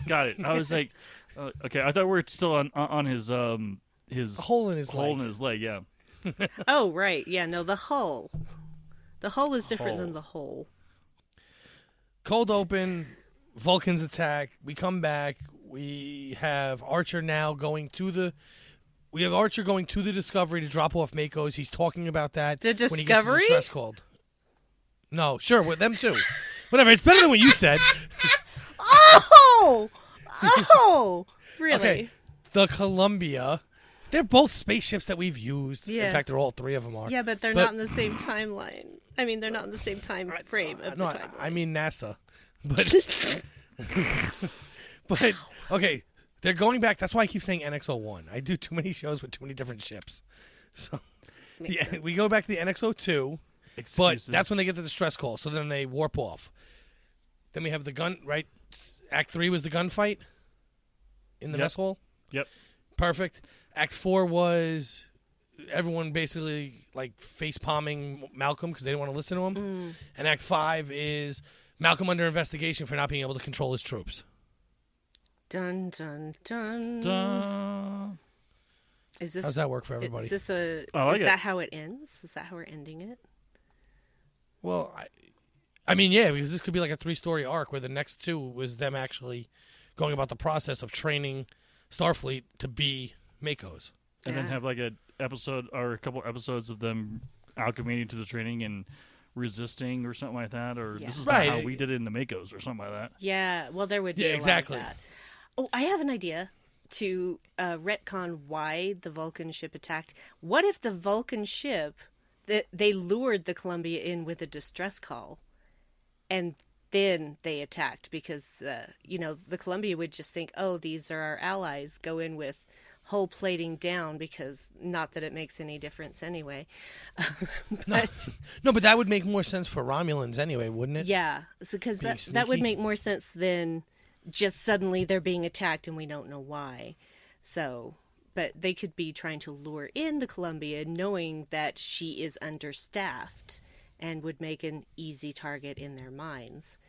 I was like, okay, I thought we were still on his hole in his leg. Yeah. Oh, right. Yeah, no, the hull. The hull is different than the hole. Cold open, Vulcans attack. We come back. We have Archer now going to the... We have Archer going to the Discovery to drop off MACOs. He's talking about that. The Discovery? When he gets the distress called. No, sure, with them too. Whatever, it's better than what you said. Oh! Really? Okay, the Columbia They're both spaceships that we've used. Yeah. In fact, they're all three of them are. Yeah, but they're not in the same timeline. I mean, they're not in the same time frame of the timeline. I mean NASA. But, but okay, they're going back. That's why I keep saying NX-01. I do too many shows with too many different ships. So we go back to the NX-02, but that's when they get the distress call. So then they warp off. Then we have the gun, right? Act 3 was the gunfight in the mess hall. Yep. Perfect. Act 4 was everyone basically like face palming Malcolm because they didn't want to listen to him. And Act 5 is Malcolm under investigation for not being able to control his troops. Dun dun dun. Dun. Is this? How's that work for everybody? Is this a? Is that how it ends? Is that how we're ending it? Well, I mean, yeah, because this could be like a 3-story arc where the next 2 was them actually going about the process of training Starfleet to be MACOs. And then have like an episode or a couple episodes of them acclimating to the training and resisting or something like that. Or this is not how we did it in the MACOs or something like that. Yeah, well, there would be a exactly. lot of that. Oh, I have an idea to retcon why the Vulcan ship attacked. What if the Vulcan ship, they lured the Columbia in with a distress call, and then they attacked because, the Columbia would just think, oh, these are our allies, go in with hull plating down because not that it makes any difference anyway. But, no, but that would make more sense for Romulans anyway, wouldn't it? Yeah, because that would make more sense than just suddenly they're being attacked and we don't know why. So, but they could be trying to lure in the Columbia knowing that she is understaffed and would make an easy target in their minds.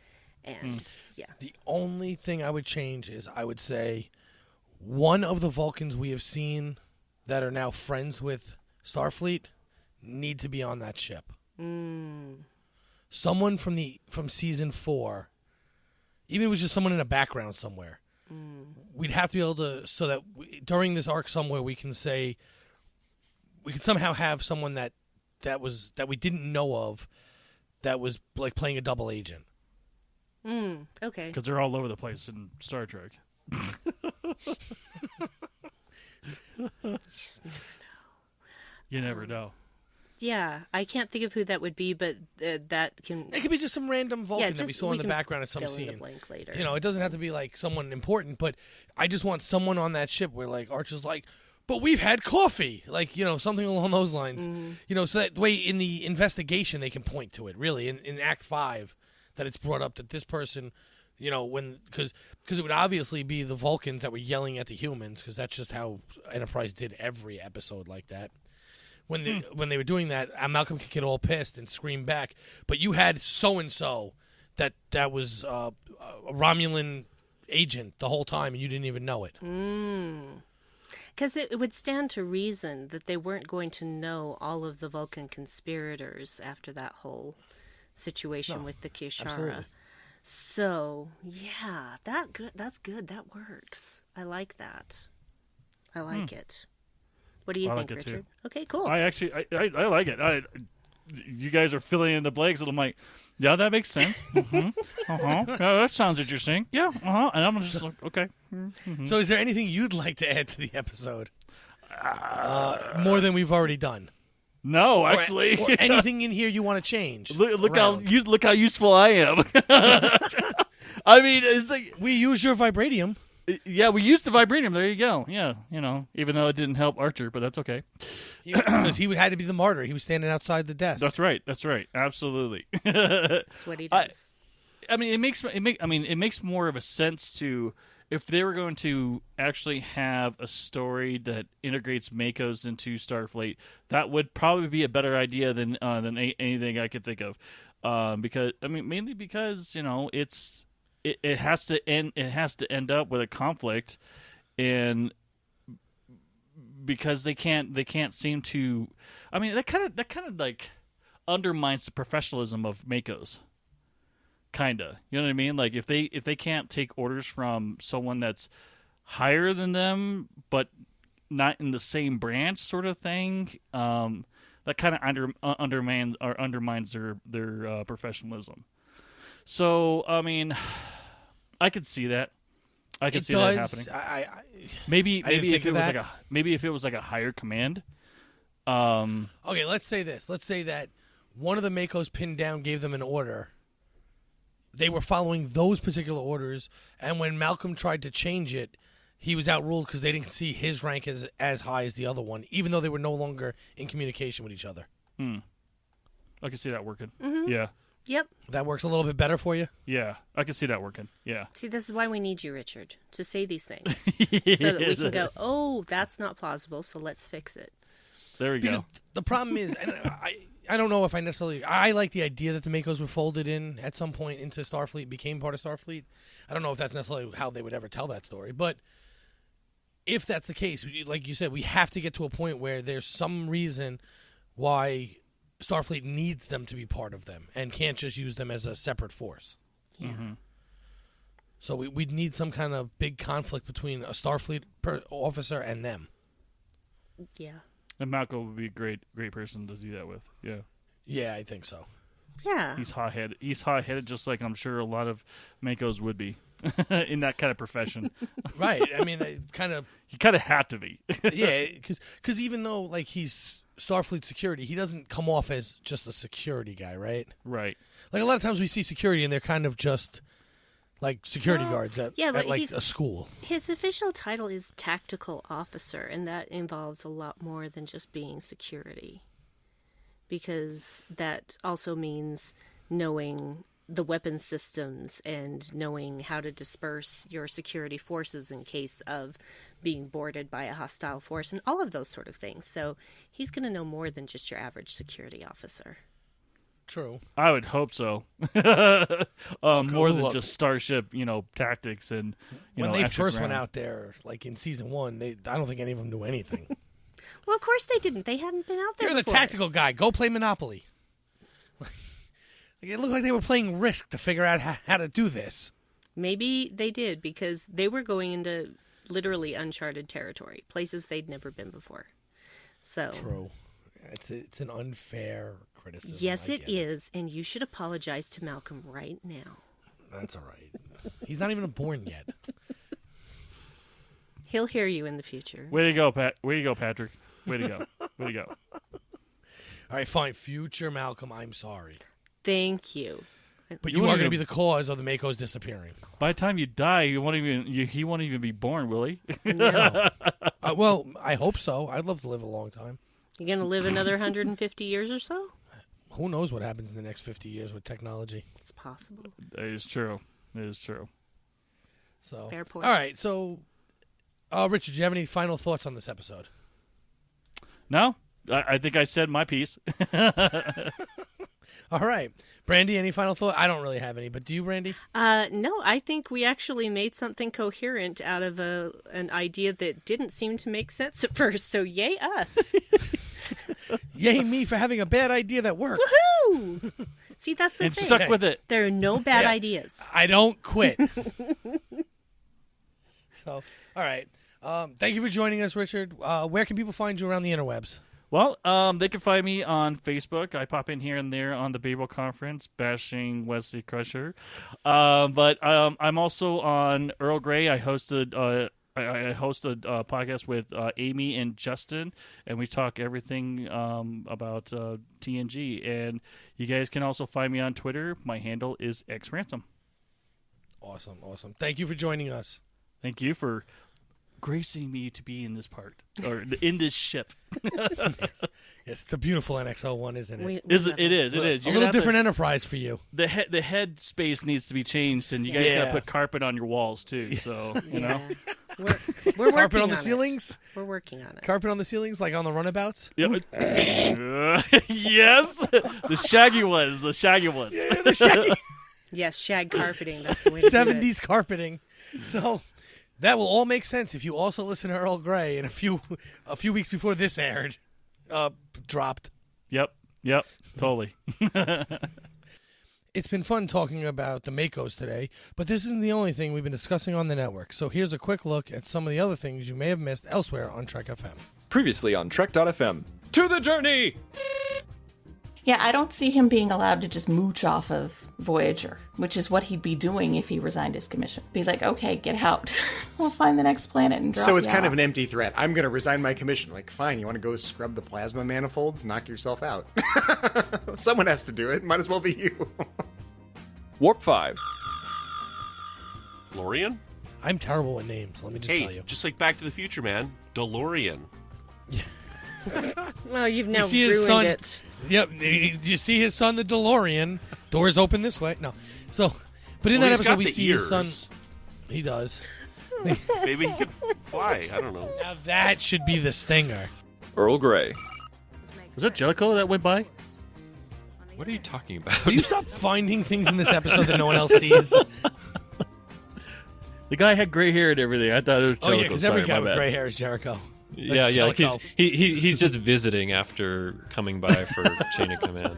And, The only thing I would change is I would say one of the Vulcans we have seen that are now friends with Starfleet need to be on that ship. Someone from season 4, even if it was just someone in the background somewhere, we'd have to be able to, so that during this arc somewhere we can say, we could somehow have someone that we didn't know of that was like playing a double agent. Okay. Because they're all over the place in Star Trek. You never know. Yeah, I can't think of who that would be, but that can... It could be just some random Vulcan that we saw in the background at some fill in scene. the blank later. It doesn't have to be like someone important, but I just want someone on that ship where like Archer's like, but we've had coffee, like, something along those lines. So that way in the investigation they can point to it, really, in Act 5, that it's brought up that this person, because it would obviously be the Vulcans that were yelling at the humans, because that's just how Enterprise did every episode like that. When they were doing that, Malcolm could get all pissed and scream back, but you had so-and-so that was a Romulan agent the whole time, and you didn't even know it. Because it would stand to reason that they weren't going to know all of the Vulcan conspirators after that whole situation with the Kishara. Absolutely. So, yeah, that's good. That works. I like that. I like it. What do you think, like it Richard? too. Okay, cool. I like it. You guys are filling in the blanks, and I'm like, yeah, that makes sense. Yeah, that sounds interesting. Yeah, and I'm just like, okay. So is there anything you'd like to add to the episode? More than we've already done? No, actually. Or anything in here you want to change? Look how useful I am. I mean, it's like, we use your vibranium. Yeah, we used the vibranium. There you go. Yeah, even though it didn't help Archer, but that's okay. Because he had to be the martyr. He was standing outside the desk. That's right. Absolutely. That's what he does. It makes more of a sense to, if they were going to actually have a story that integrates MACOs into Starfleet, that would probably be a better idea than anything I could think of. Mainly because it has to end. It has to end up with a conflict, and because they can't seem to. I mean, that kind of like undermines the professionalism of MACOs. Kinda, you know what I mean? Like if they can't take orders from someone that's higher than them, but not in the same branch, sort of thing. That kind of undermines their professionalism. So, I mean, I could see that. I can see that happening. Maybe if it was like a higher command. Okay, let's say this. Let's say that one of the MACOs pinned down gave them an order. They were following those particular orders, and when Malcolm tried to change it, he was outruled because they didn't see his rank as high as the other one, even though they were no longer in communication with each other. I can see that working. Mm-hmm. Yeah. Yep. That works a little bit better for you? Yeah, I can see that working. Yeah. See, this is why we need you, Richard, to say these things. So that we can go, oh, that's not plausible, so let's fix it. There we go. The problem is, and I don't know if I necessarily... I like the idea that the MACOs were folded in at some point into Starfleet, became part of Starfleet. I don't know if that's necessarily how they would ever tell that story, but if that's the case, like you said, we have to get to a point where there's some reason why Starfleet needs them to be part of them and can't just use them as a separate force. Yeah. Mm-hmm. So we'd need some kind of big conflict between a Starfleet officer and them. Yeah. And MACO would be a great person to do that with. Yeah. Yeah, I think so. Yeah. He's hot-headed. He's hot-headed just like I'm sure a lot of MACOs would be in that kind of profession. Right. I mean, he kind of had to be. Yeah, because even though like he's Starfleet security, he doesn't come off as just a security guy, right? Right. Like a lot of times we see security and they're kind of just like security guards at like a school. His official title is tactical officer, and that involves a lot more than just being security. Because that also means knowing the weapon systems and knowing how to disperse your security forces in case of being boarded by a hostile force and all of those sort of things. So he's going to know more than just your average security officer. True. I would hope so. More than just starship, tactics and when they first went out there, like in season 1, I don't think any of them knew anything. Well, of course they didn't. They hadn't been out there. You're the tactical guy. Go play Monopoly. It looked like they were playing Risk to figure out how to do this. Maybe they did, because they were going into literally uncharted territory, places they'd never been before. So true. It's an unfair criticism. Yes, it is, and you should apologize to Malcolm right now. That's all right. He's not even born yet. He'll hear you in the future. Way to go, Pat. Way to go, Patrick. Way to go. Way to go. All right, fine. Future Malcolm, I'm sorry. Thank you. But you are going to be the cause of the MACOs disappearing. By the time you die, he won't even be born, will he? No. Well, I hope so. I'd love to live a long time. You going to live another 150 years or so? Who knows what happens in the next 50 years with technology? It's possible. That is true. It is true. So fair point. All right, so Richard, do you have any final thoughts on this episode? No, I think I said my piece. All right. Brandi, any final thought? I don't really have any, but do you, Brandi? No, I think we actually made something coherent out of an idea that didn't seem to make sense at first, so yay us. Yay me for having a bad idea that worked. Woohoo! See, that's the and thing. Stuck with it. There are no bad ideas. I don't quit. So, all right. Thank you for joining us, Richard. Where can people find you around the interwebs? Well, they can find me on Facebook. I pop in here and there on the Babel Conference, bashing Wesley Crusher. But I'm also on Earl Grey. I hosted a podcast with Amy and Justin, and we talk everything about TNG. And you guys can also find me on Twitter. My handle is xransom. Awesome. Thank you for joining us. Thank you for gracing me to be in this part, or in this ship. Yes, it's a beautiful NX-01, isn't it? It is. A little different enterprise for you. The head space needs to be changed, and you guys got to put carpet on your walls, too. So, you know. We're carpet working on the ceilings? We're working on it. Carpet on the ceilings, like on the runabouts? Yep. Yes. The shaggy ones. Yeah, the shaggy. Yes, shag carpeting. That's the way to 70s do it. Carpeting. So that will all make sense if you also listen to Earl Grey and a few weeks before this aired, dropped. Yep, totally. It's been fun talking about the MACOs today, but this isn't the only thing we've been discussing on the network. So here's a quick look at some of the other things you may have missed elsewhere on Trek FM. Previously on Trek.fm. To the journey! Yeah, I don't see him being allowed to just mooch off of Voyager, which is what he'd be doing if he resigned his commission. Be like, okay, get out. We'll find the next planet and drop So it's you kind of out. an empty threat. I'm going to resign my commission. Like, fine, you want to go scrub the plasma manifolds? Knock yourself out. Someone has to do it. Might as well be you. Warp 5. DeLorean? I'm terrible with names, let me just tell you. Just like Back to the Future, man. DeLorean. Well, you've now You see his ruined son, it. Yep, you see his son, the DeLorean. Doors open this way. No. So, but in Well, that he's episode, got we the see his son. ears. He does. Maybe he could fly. I don't know. Now that should be the stinger. Earl Grey. Was that Jackola that went by? What are you talking about? Will you stop finding things in this episode that no one else sees? The guy had gray hair and everything. I thought it was Jericho. Oh, yeah, because every Sorry, guy my with bad. gray hair is Jericho. Yeah. Jellicoe. He's just visiting after coming by for chain of command.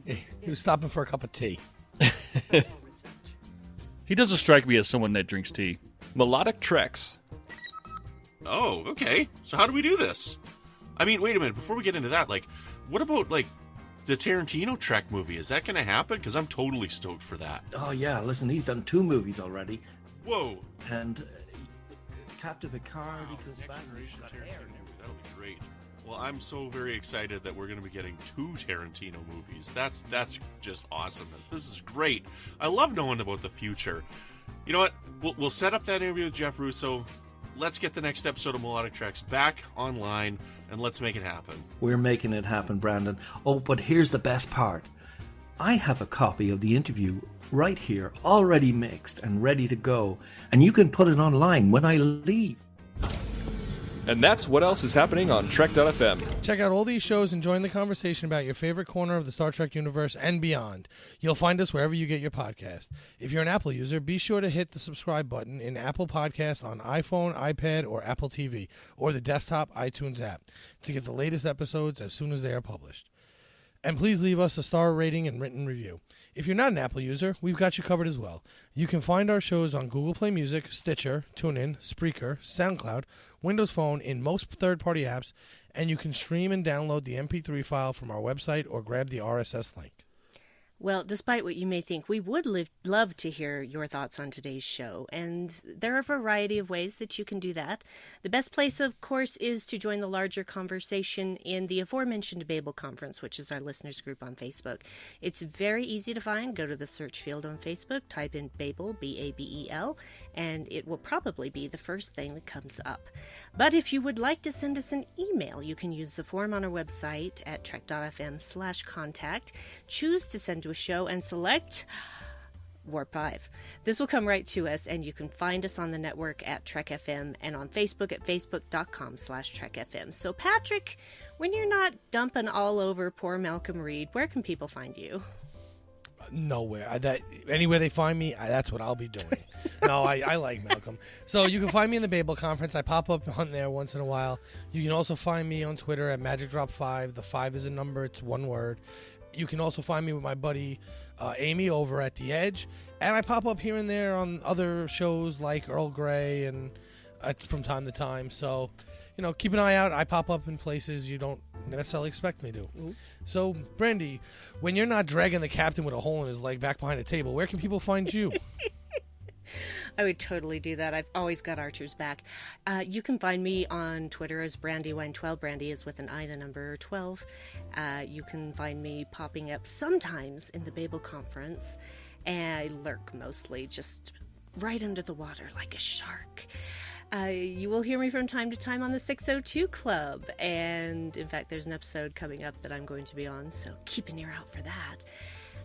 He was stopping for a cup of tea. He doesn't strike me as someone that drinks tea. Melodic Treks. Oh, okay. So how do we do this? I mean, wait a minute. Before we get into that, like, what about, like, the Tarantino Trek movie? Is that going to happen? Because I'm totally stoked for that. Oh, yeah. Listen, he's done 2 movies already. Whoa. And Captain Picard, he goes back. That'll be great. Well, I'm so very excited that we're going to be getting 2 Tarantino movies. That's just awesome. This is great. I love knowing about the future. You know what? We'll set up that interview with Jeff Russo. Let's get the next episode of Melodic Treks back online, and let's make it happen. We're making it happen, Brandon. Oh, but here's the best part. I have a copy of the interview right here, already mixed and ready to go, and you can put it online when I leave. And that's what else is happening on Trek.fm. Check out all these shows and join the conversation about your favorite corner of the Star Trek universe and beyond. You'll find us wherever you get your podcast. If you're an Apple user, be sure to hit the subscribe button in Apple Podcasts on iPhone, iPad, or Apple TV, or the desktop iTunes app to get the latest episodes as soon as they are published. And please leave us a star rating and written review. If you're not an Apple user, we've got you covered as well. You can find our shows on Google Play Music, Stitcher, TuneIn, Spreaker, SoundCloud, Windows Phone, in most third-party apps, and you can stream and download the MP3 file from our website or grab the RSS link. Well, despite what you may think, we would love to hear your thoughts on today's show, and there are a variety of ways that you can do that. The best place, of course, is to join the larger conversation in the aforementioned Babel Conference, which is our listeners group on Facebook. It's very easy to find. Go to the search field on Facebook, type in Babel, B-A-B-E-L, and it will probably be the first thing that comes up. But if you would like to send us an email, you can use the form on our website at trek.fm/contact. Choose to send to a show and select Warp 5. This will come right to us, and you can find us on the network at Trek FM and on Facebook at facebook.com/Trek FM. So, Patrick, when you're not dumping all over poor Malcolm Reed, where can people find you? Nowhere. Anywhere they find me, that's what I'll be doing. No, I like Malcolm. So you can find me in the Babel Conference. I pop up on there once in a while. You can also find me on Twitter at MagicDrop5. The 5 is a number. It's one word. You can also find me with my buddy Amy over at The Edge. And I pop up here and there on other shows like Earl Grey and from time to time. So, keep an eye out. I pop up in places you don't necessarily expect me to. Mm-hmm. So, Brandi, when you're not dragging the captain with a hole in his leg back behind a table, where can people find you? I would totally do that. I've always got Archer's back. You can find me on Twitter as Brandywine12. Brandy is with an I, the number 12. You can find me popping up sometimes in the Babel Conference. And I lurk mostly just right under the water like a shark. You will hear me from time to time on the 602 Club. And in fact, there's an episode coming up that I'm going to be on, so keep an ear out for that.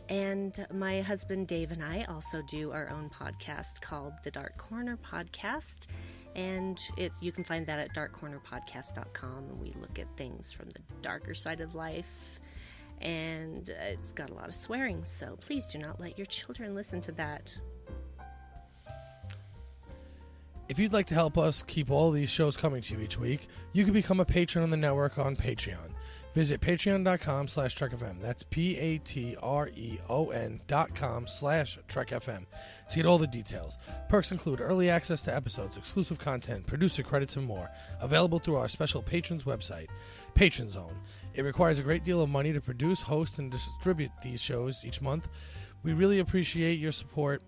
And my husband Dave and I also do our own podcast called The Dark Corner Podcast. And you can find that at darkcornerpodcast.com. And we look at things from the darker side of life. And it's got a lot of swearing, so please do not let your children listen to that. If you'd like to help us keep all these shows coming to you each week, you can become a patron on the network on Patreon. Visit patreon.com/TrekFM. That's patreon.com/TrekFM to get all the details. Perks include early access to episodes, exclusive content, producer credits, and more. Available through our special patrons website, Patron Zone. It requires a great deal of money to produce, host, and distribute these shows each month. We really appreciate your support.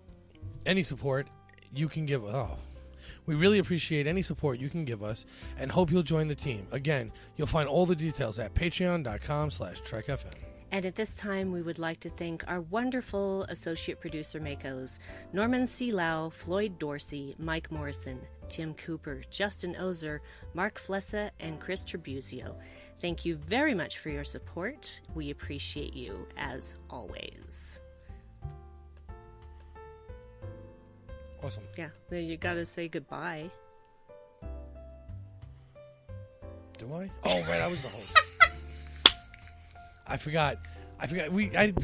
Any support you can give. We really appreciate any support you can give us and hope you'll join the team. Again, you'll find all the details at patreon.com/TrekFM. And at this time, we would like to thank our wonderful associate producer MACOs, Norman C. Lau, Floyd Dorsey, Mike Morrison, Tim Cooper, Justin Ozer, Mark Flessa, and Chris Tribuzio. Thank you very much for your support. We appreciate you, as always. Awesome. Yeah, you gotta say goodbye. Do I? Oh, right, I was the host. I forgot. It's 11.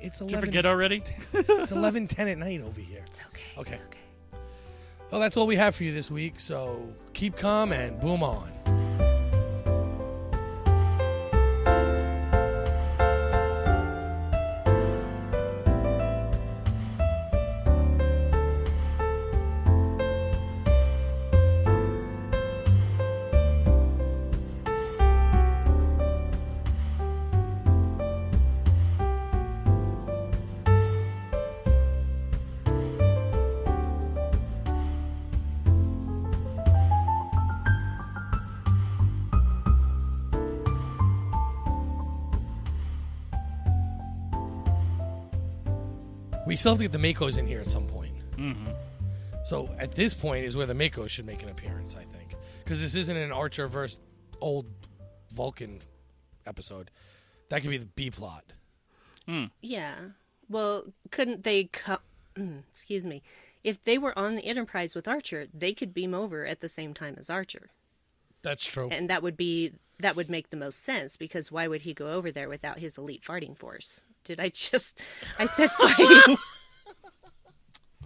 Did you forget already? It's 11:10 at night over here. It's okay. Okay. It's okay. Well, that's all we have for you this week, so keep calm and boom on. We still have to get the MACOs in here at some point. Mm-hmm. So at this point is where the MACOs should make an appearance, I think. Because this isn't an Archer versus old Vulcan episode. That could be the B plot. Yeah. Well, couldn't they excuse me. If they were on the Enterprise with Archer, they could beam over at the same time as Archer. That's true. And that would make the most sense, because why would he go over there without his elite farting force? I said fighting.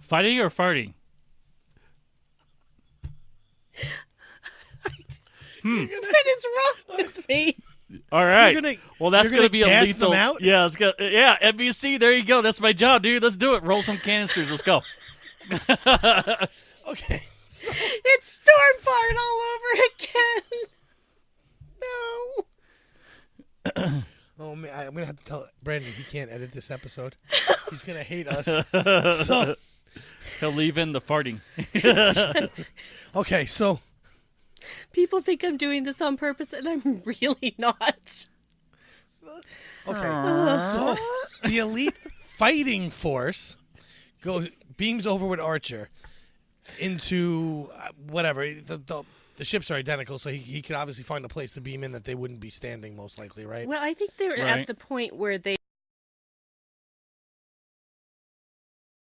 Fighting or farting? What is wrong with me? All right. Well, that's going to be a gas lethal. them out? Yeah, NBC. There you go. That's my job, dude. Let's do it. Roll some canisters. Let's go. Okay. It's storm fart all over again. No. Oh man, I'm gonna have to tell Brandi he can't edit this episode. He's gonna hate us. So he'll leave in the farting. Okay, so people think I'm doing this on purpose, and I'm really not. Okay, so the elite fighting force beams over with Archer into whatever. The ships are identical, so he could obviously find a place to beam in that they wouldn't be standing, most likely, right? Well, I think they're at the point where they